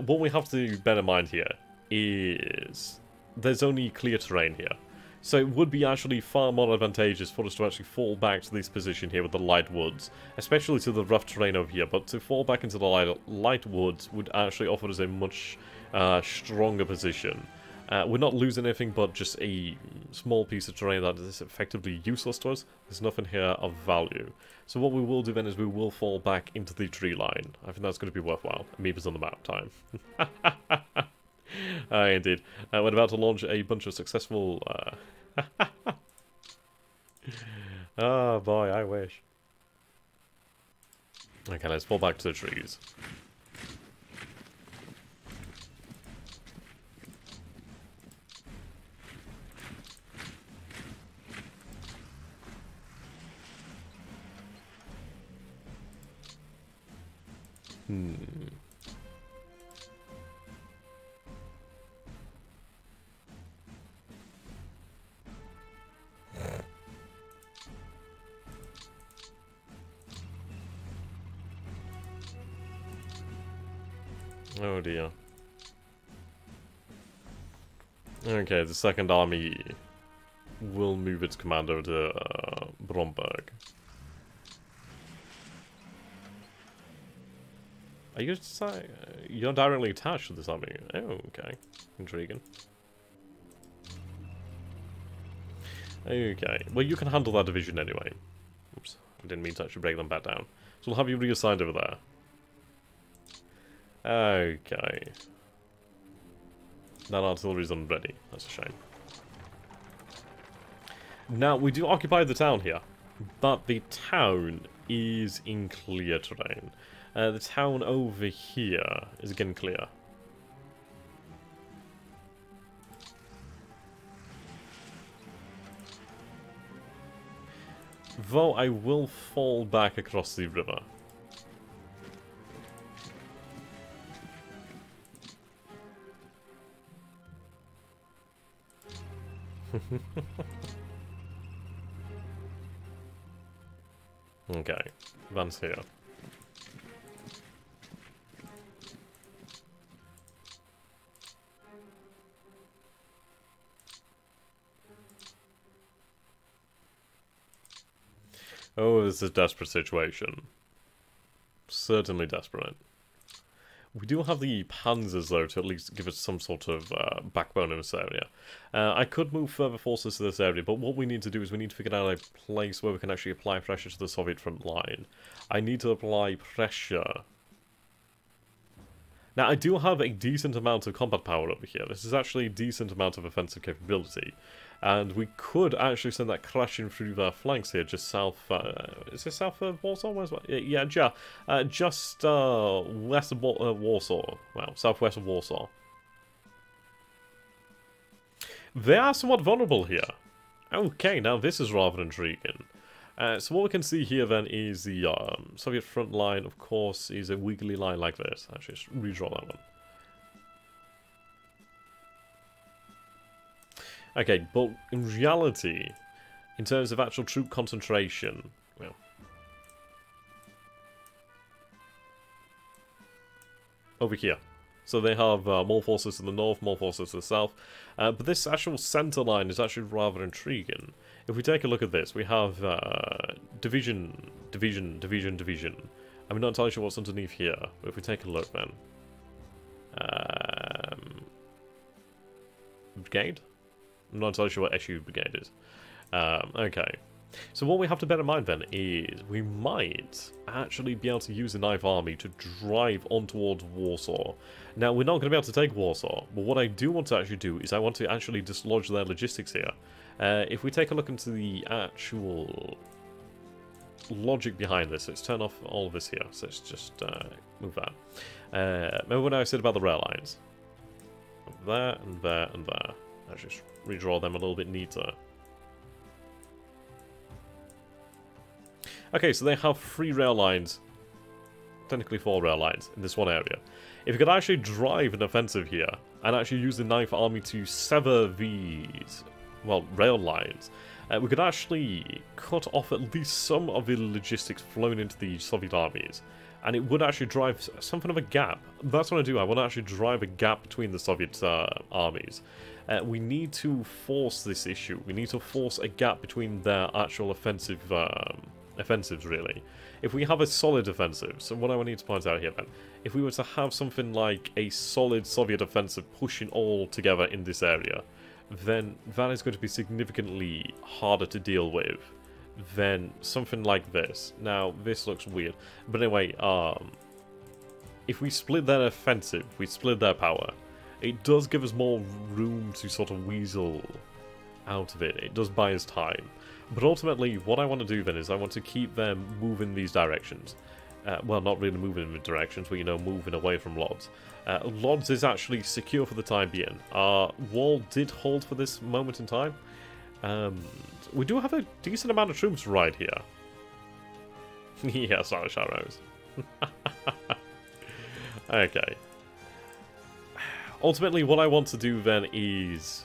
what we have to bear in mind here is there's only clear terrain here. So it would be actually far more advantageous for us to actually fall back to this position here with the light woods, especially to the rough terrain over here, but to fall back into the light woods would actually offer us a much stronger position. We're not losing anything but just a small piece of terrain that is effectively useless to us. There's nothing here of value. So what we will do then is we will fall back into the tree line. I think that's going to be worthwhile. Amoebas on the map time. Indeed. We're about to launch a bunch of successful... Oh boy, I wish. Okay, let's fall back to the trees. Oh dear. Okay, the second army will move its command over to Bromberg. Are you you're directly attached to this army? Oh, okay. Intriguing. Okay. Well, you can handle that division anyway. Oops. I didn't mean to actually break them back down. So we'll have you reassigned over there. Okay. That artillery's unready. That's a shame. Now, we do occupy the town here, but the town is in clear terrain. The town over here is again clear. Though I will fall back across the river. Okay, Van's here. Oh, this is a desperate situation. Certainly desperate. We do have the panzers, though, to at least give us some sort of backbone in this area. I could move further forces to this area, but what we need to do is we need to figure out a place where we can actually apply pressure to the Soviet front line. I need to apply pressure. Now, I do have a decent amount of combat power over here. This is actually a decent amount of offensive capability. And we could actually send that crashing through their flanks here, just south... is it south of Warsaw? Where's what? Yeah, just west of Warsaw. Well, southwest of Warsaw. They are somewhat vulnerable here. Okay, now this is rather intriguing. So what we can see here then is the Soviet front line, of course, is a wiggly line like this. Actually, just redraw that one. Okay, but in reality, in terms of actual troop concentration, well, over here. So they have more forces to the north, more forces to the south, but this actual centre line is actually rather intriguing. If we take a look at this, we have division. I'm not entirely sure what's underneath here, but if we take a look then. Brigade? I'm not entirely sure what SU Brigade is. Okay. So what we have to bear in mind then is we might actually be able to use the Ninth Army to drive on towards Warsaw. Now, we're not going to be able to take Warsaw, but what I do want to actually do is I want to actually dislodge their logistics here. If we take a look into the actual logic behind this, let's turn off all of this here. So let's just move that. Remember when I said about the rail lines? There, and there, and there. Let's just redraw them a little bit neater. Okay, so they have 3 rail lines, technically 4 rail lines, in this one area. If you could actually drive an offensive here, and actually use the Ninth Army to sever these, well, rail lines, we could actually cut off at least some of the logistics flowing into the Soviet armies. And it would actually drive something of a gap. That's what I do. I want to actually drive a gap between the Soviet armies. We need to force this issue. We need to force a gap between their actual offensives, really. If we have a solid offensive, so what I need to point out here then, if we were to have something like a solid Soviet offensive pushing all together in this area, then that is going to be significantly harder to deal with than something like this. Now, this looks weird, but anyway, if we split their offensive, we split their power, it does give us more room to sort of weasel out of it. It does buy us time. But ultimately, what I want to do then is I want to keep them moving these directions. Well, not really moving in the directions, but, you know, moving away from Lodz. Lodz is actually secure for the time being. Our wall did hold for this moment in time. We do have a decent amount of troops right here. Yeah, sorry, Shadows. Okay. Ultimately, what I want to do then is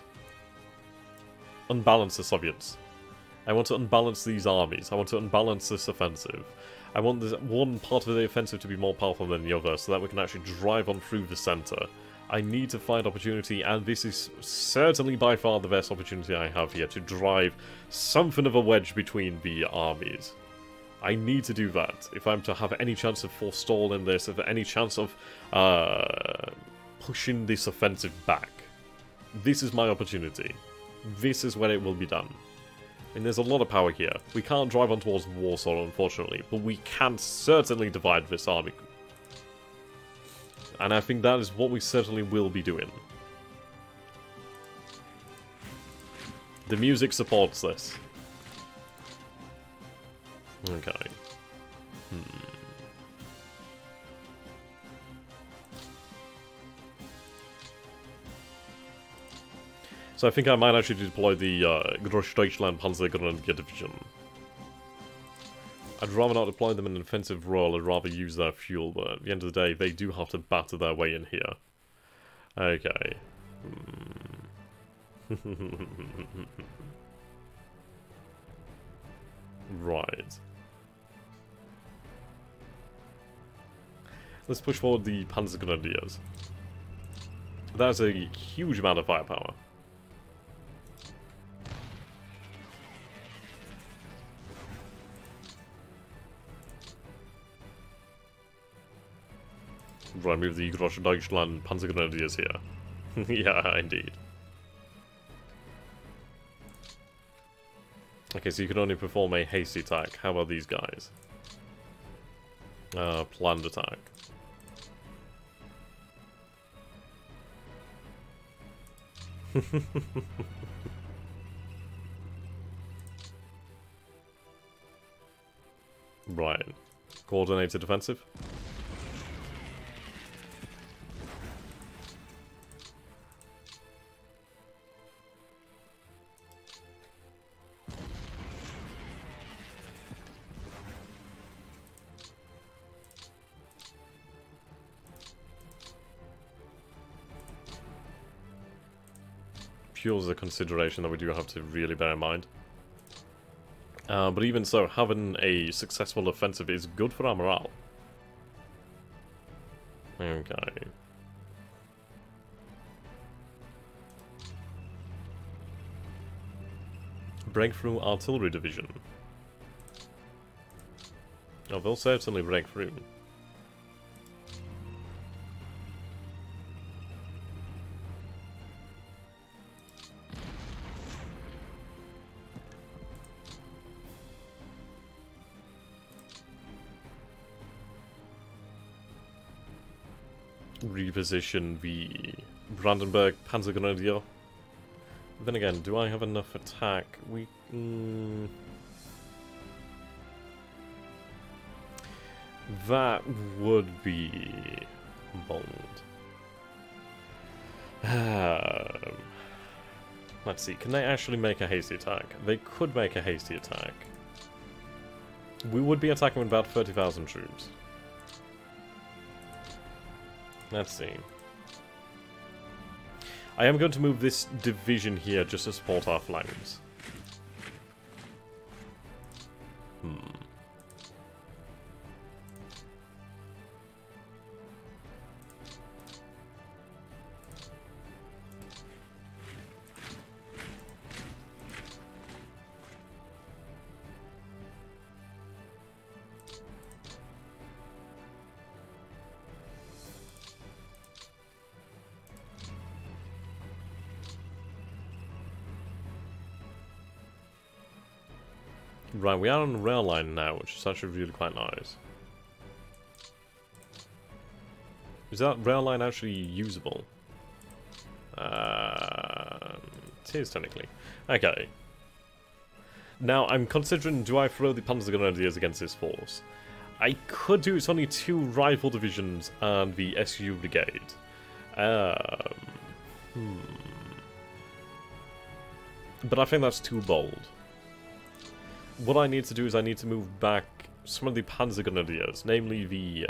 unbalance the Soviets. I want to unbalance these armies. I want to unbalance this offensive. I want this one part of the offensive to be more powerful than the other, so that we can actually drive on through the center. I need to find opportunity, and this is certainly by far the best opportunity I have here to drive something of a wedge between the armies. I need to do that if I'm to have any chance of forestalling this, if any chance of pushing this offensive back. This is my opportunity. This is when it will be done. And there's a lot of power here. We can't drive on towards Warsaw, unfortunately, but we can certainly divide this army. And I think that is what we certainly will be doing. The music supports this. Okay. So I think I might actually deploy the Großdeutschland Panzergrenadier Division. I'd rather not deploy them in an offensive role, I'd rather use their fuel, but at the end of the day, they do have to batter their way in here. Okay. Right. Let's push forward the Panzergrenadiers. That's a huge amount of firepower. Right, move the Großdeutschland Panzergrenadiers here. Yeah, indeed. Okay, so you can only perform a hasty attack. How about these guys? Planned attack. Right. Coordinated offensive. Fuel is a consideration that we do have to really bear in mind. But even so, having a successful offensive is good for our morale. Okay. Breakthrough Artillery Division. Oh, they'll certainly break through. Reposition the Brandenburg Panzergrenadier. Then again, do I have enough attack? We... That would be bold. Let's see, can they actually make a hasty attack? They could make a hasty attack. We would be attacking with about 30,000 troops. Let's see. I am going to move this division here just to support our flanks. Right, we are on the rail line now, which is actually really quite nice. Is that rail line actually usable? It is technically. Okay. Now, I'm considering, do I throw the Panzergrenadiers against this force? I could do, it's only 2 rifle divisions and the SU brigade. But I think that's too bold. What I need to do is I need to move back some of the Panzergrenadiers, namely the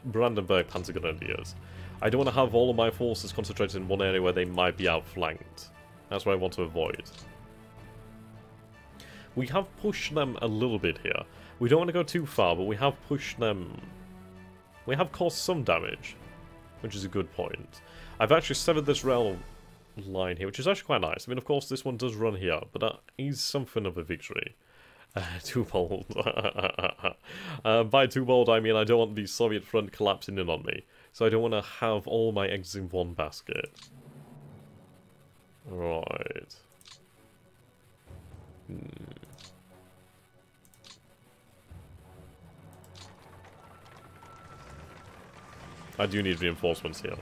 Brandenburg Panzergrenadiers. I don't want to have all of my forces concentrated in one area where they might be outflanked. That's what I want to avoid. We have pushed them a little bit here. We don't want to go too far, but we have pushed them... We have caused some damage, which is a good point. I've actually severed this rail line here, which is actually quite nice. I mean, of course, this one does run here, but that is something of a victory. Too bold. By too bold, I mean I don't want the Soviet front collapsing in on me. So I don't want to have all my eggs in one basket. Right. I do need reinforcements here.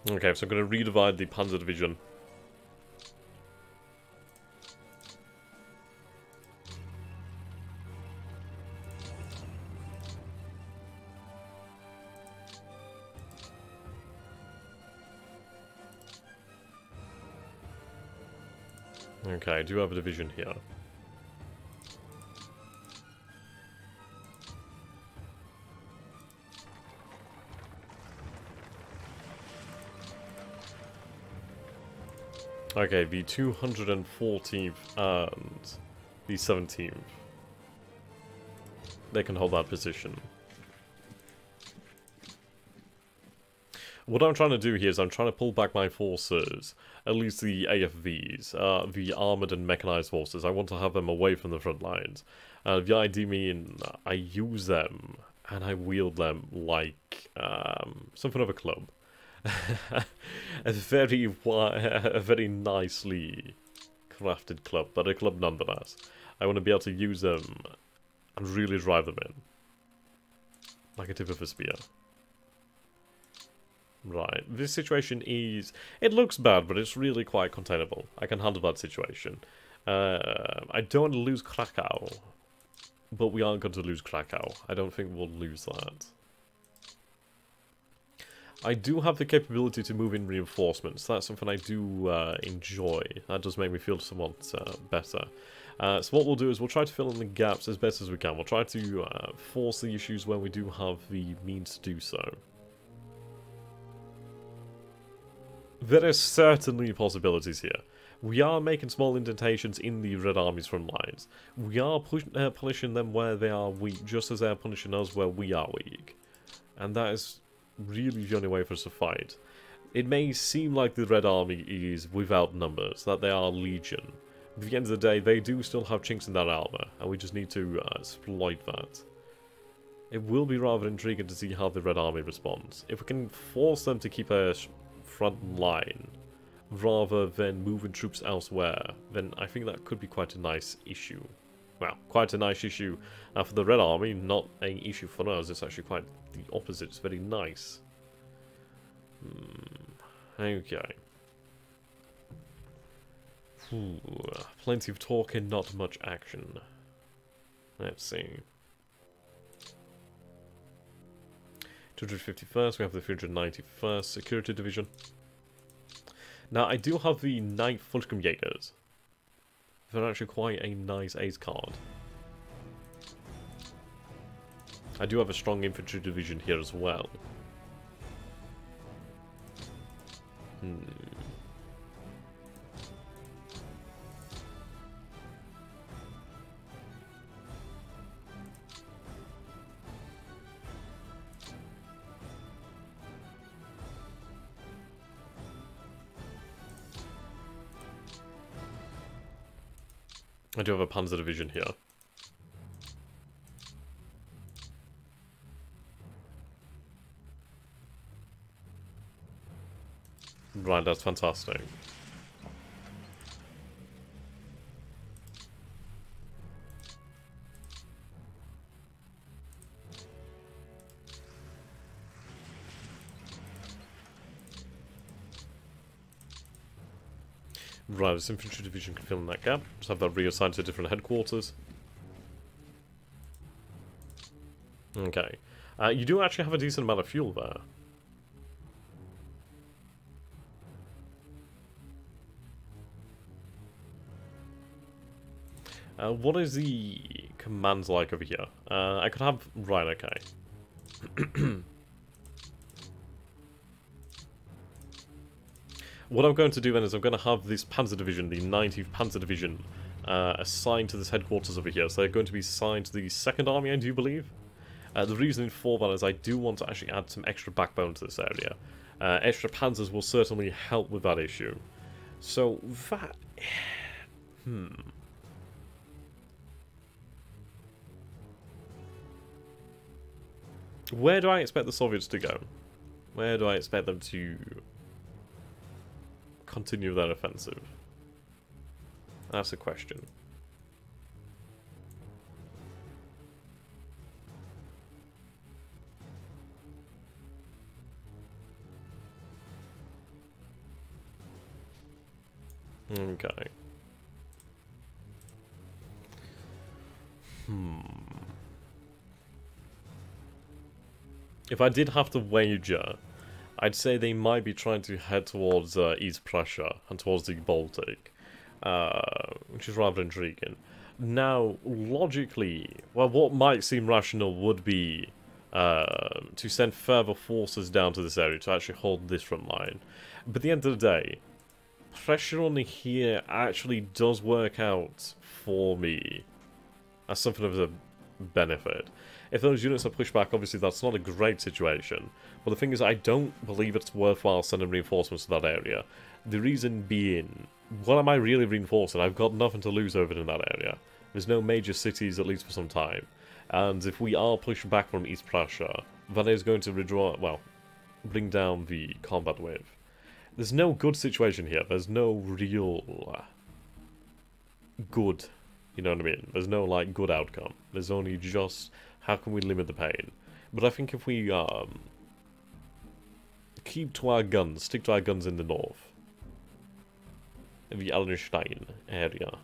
Okay, so I'm going to redivide the Panzer Division. Okay, I do have a division here. Okay, the 214th and the 17th. They can hold that position. What I'm trying to do here is I'm trying to pull back my forces, at least the AFVs, the armoured and mechanized forces. I want to have them away from the front lines. The idea being I use them and I wield them like something of a club. a very nicely crafted club, but a club nonetheless. I want to be able to use them and really drive them in. Like a tip of a spear. Right, this situation is... It looks bad, but it's really quite containable. I can handle that situation. I don't want to lose Krakow, but we aren't going to lose Krakow. I don't think we'll lose that. I do have the capability to move in reinforcements. That's something I do enjoy. That does make me feel somewhat better. So what we'll do is we'll try to fill in the gaps as best as we can. We'll try to force the issues when we do have the means to do so. There are certainly possibilities here. We are making small indentations in the Red Army's front lines. We are punishing them where they are weak, just as they are punishing us where we are weak. And that is really the only way for us to fight. It may seem like the Red Army is without numbers, that they are legion. At the end of the day, they do still have chinks in their armor, and we just need to exploit that. It will be rather intriguing to see how the Red Army responds. If we can force them to keep a front line, rather than moving troops elsewhere, then I think that could be quite a nice issue. Well, quite a nice issue for the Red Army, not an issue for us. It's actually quite the opposite. It's very nice. Okay. Plenty of talk and not much action. Let's see. 251st, we have the 391st Security Division. Now, I do have the 9th Jägers. They're actually quite a nice ace card. I do have a strong infantry division here as well. I do have a Panzer division here. Right, that's fantastic. Right, this infantry division can fill in that gap. Just have that reassigned to different headquarters. Okay. You do actually have a decent amount of fuel there. What is the commands like over here? I could have... Right, okay. What I'm going to do then is I'm going to have this Panzer Division, the 90th Panzer Division, assigned to this headquarters over here. So they're going to be assigned to the 2nd Army, I do believe. The reason for that is I do want to actually add some extra backbone to this area. Extra panzers will certainly help with that issue. So that... Where do I expect the Soviets to go? Where do I expect them to continue their offensive? That's a question. Okay. If I did have to wager, I'd say they might be trying to head towards East Prussia and towards the Baltic, which is rather intriguing. Now, logically, well, what might seem rational would be to send further forces down to this area to actually hold this front line. But at the end of the day, pressure on here actually does work out for me as something of a benefit. If those units are pushed back, obviously that's not a great situation. But the thing is, I don't believe it's worthwhile sending reinforcements to that area. The reason being, what am I really reinforcing? I've got nothing to lose over in that area. There's no major cities, at least for some time. And if we are pushed back from East Prussia, that is going to redraw, well, bring down the combat wave. There's no good situation here. There's no real good, you know what I mean? There's no, like, good outcome. There's only just, how can we limit the pain? But I think if we keep to our guns, stick to our guns in the north, in the Allenstein area,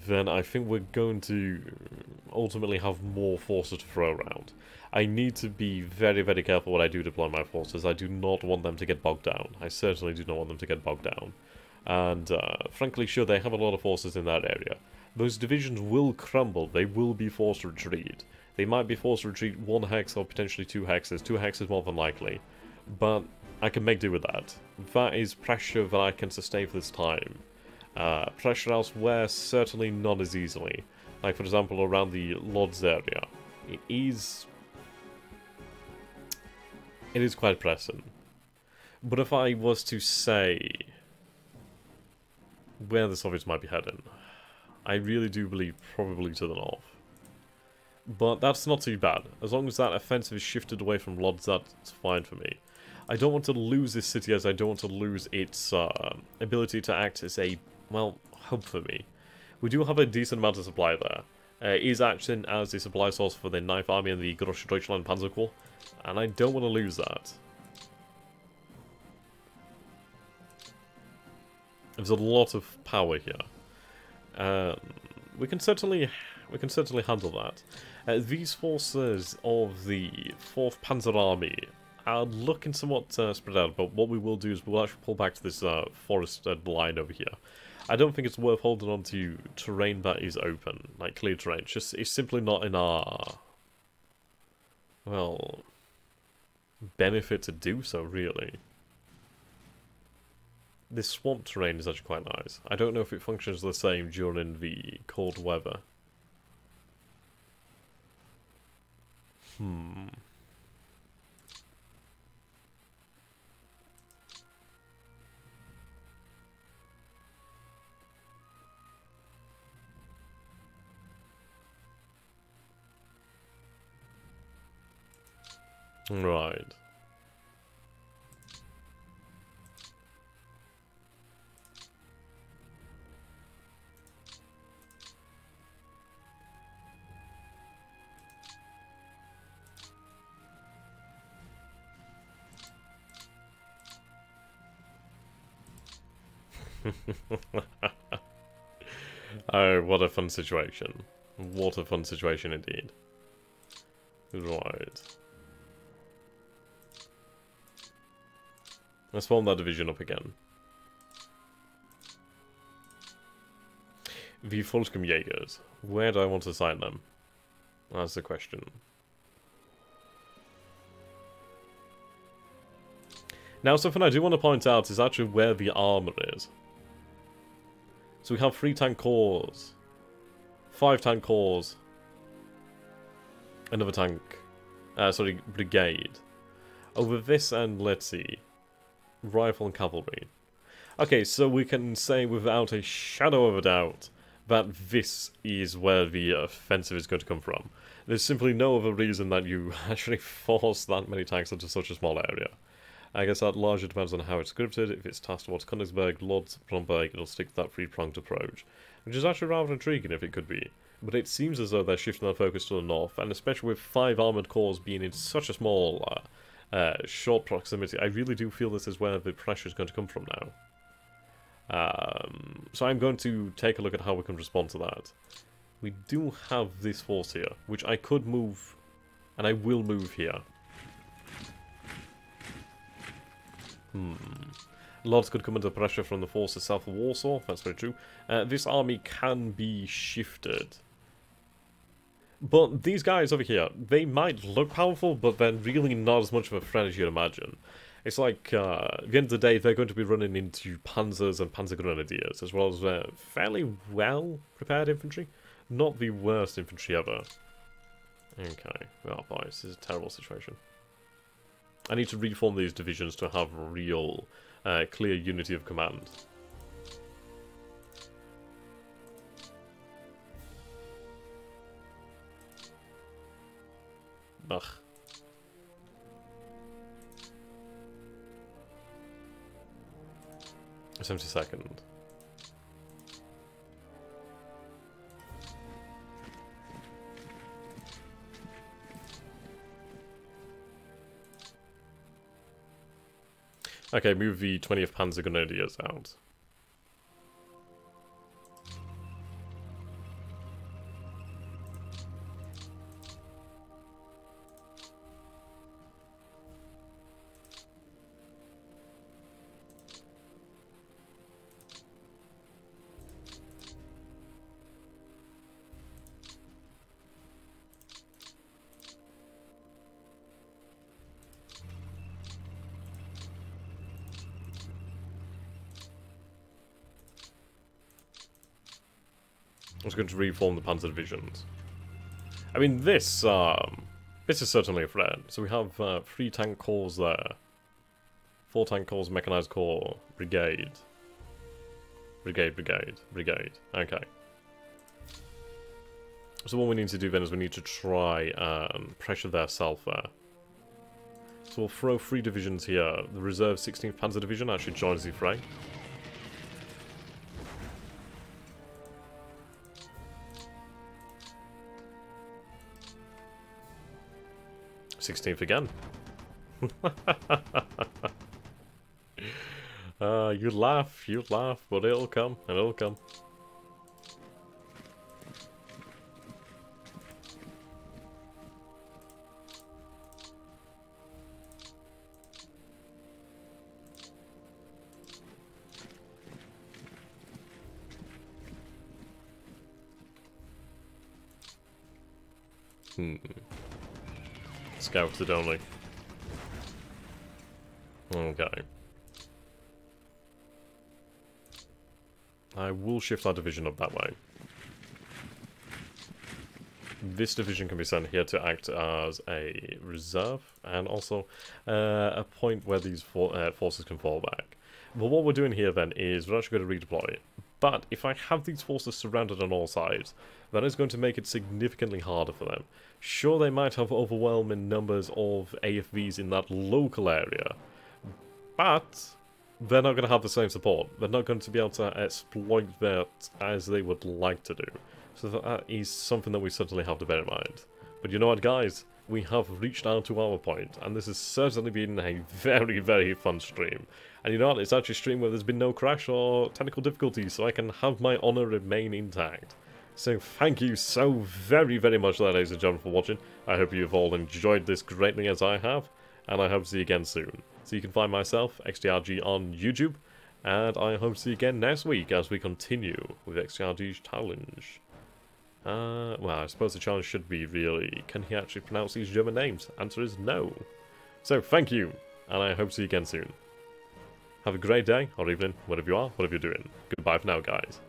then I think we're going to ultimately have more forces to throw around. I need to be very, very careful when I do deploy my forces. I do not want them to get bogged down. I certainly do not want them to get bogged down. And frankly, sure, they have a lot of forces in that area. Those divisions will crumble. They will be forced to retreat. They might be forced to retreat 1 hex or potentially 2 hexes. 2 hexes more than likely. But I can make do with that. That is pressure that I can sustain for this time. Pressure elsewhere, certainly not as easily. Like, for example, around the Lodz area. It is quite pressing. But if I was to say where the Soviets might be heading, I really do believe probably to the north. But that's not too bad. As long as that offensive is shifted away from Lodz, that's fine for me. I don't want to lose this city, as I don't want to lose its ability to act as a, well, hub for me. We do have a decent amount of supply there. It is acting as a supply source for the 9th Army and the Grosse Deutschland Panzer Corps, and I don't want to lose that. There's a lot of power here. We can certainly handle that. These forces of the 4th Panzer Army are looking somewhat spread out, but what we will do is we'll actually pull back to this forested line over here. I don't think it's worth holding on to terrain that is open, like clear terrain. It's simply not in our, well, benefit to do so, really. This swamp terrain is actually quite nice. I don't know if it functions the same during the cold weather. Right. Oh, what a fun situation. What a fun situation indeed. Right. Let's form that division up again. The Volkskamjägers. Where do I want to assign them? That's the question. Now, something I do want to point out is actually where the armor is. So we have 3 tank corps, 5 tank corps, another tank, brigade. Over this end, let's see, rifle and cavalry. Okay, so we can say without a shadow of a doubt that this is where the offensive is going to come from. There's simply no other reason that you actually force that many tanks into such a small area. I guess that largely depends on how it's scripted. If it's tasked towards Königsberg, Lodz, Bromberg, it'll stick to that 3-pronged approach. Which is actually rather intriguing if it could be. But it seems as though they're shifting their focus to the north, and especially with 5 armoured corps being in such a small short proximity. I really do feel this is where the pressure is going to come from now. So I'm going to take a look at how we can respond to that. We do have this force here, which I could move, and I will move here. Lots could come under pressure from the forces south of Warsaw, that's very true. This army can be shifted. But these guys over here, they might look powerful, but they're really not as much of a threat as you'd imagine. It's like, at the end of the day, they're going to be running into panzers and panzer grenadiers, as well as fairly well-prepared infantry. Not the worst infantry ever. Okay, well, boys, this is a terrible situation. I need to reform these divisions to have real, clear unity of command. Ugh. A 72nd. Okay, move the 20th Panzer Grenadiers out. I was going to reform the Panzer divisions. I mean, this is certainly a threat. So we have 3 tank corps there. 4 tank corps, mechanized corps, brigade. Brigade. Okay. So what we need to do then is we need to try and pressure their south there. So we'll throw 3 divisions here. The reserve 16th Panzer Division actually joins the fray. 16th again. You laugh, but it'll come, and it'll come. Scouted only. Okay. I will shift our division up that way. This division can be sent here to act as a reserve, and also a point where these forces can fall back. But what we're doing here then is we're actually going to redeploy. But if I have these forces surrounded on all sides, that is going to make it significantly harder for them. Sure, they might have overwhelming numbers of AFVs in that local area, but they're not going to have the same support. They're not going to be able to exploit that as they would like to do. So that is something that we certainly have to bear in mind. But you know what, guys? We have reached out to our point, and this has certainly been a very, very fun stream. And you know what? It's actually a stream where there's been no crash or technical difficulties, so I can have my honour remain intact. So thank you so very, very much, ladies and gentlemen, for watching. I hope you've all enjoyed this greatly as I have, and I hope to see you again soon. So you can find myself, XTRG, on YouTube, and I hope to see you again next week as we continue with XTRG's challenge. Well, I suppose the challenge should be really, can he actually pronounce these German names? Answer is no. So thank you, and I hope to see you again soon. Have a great day, or evening, whatever you are, whatever you're doing. Goodbye for now, guys.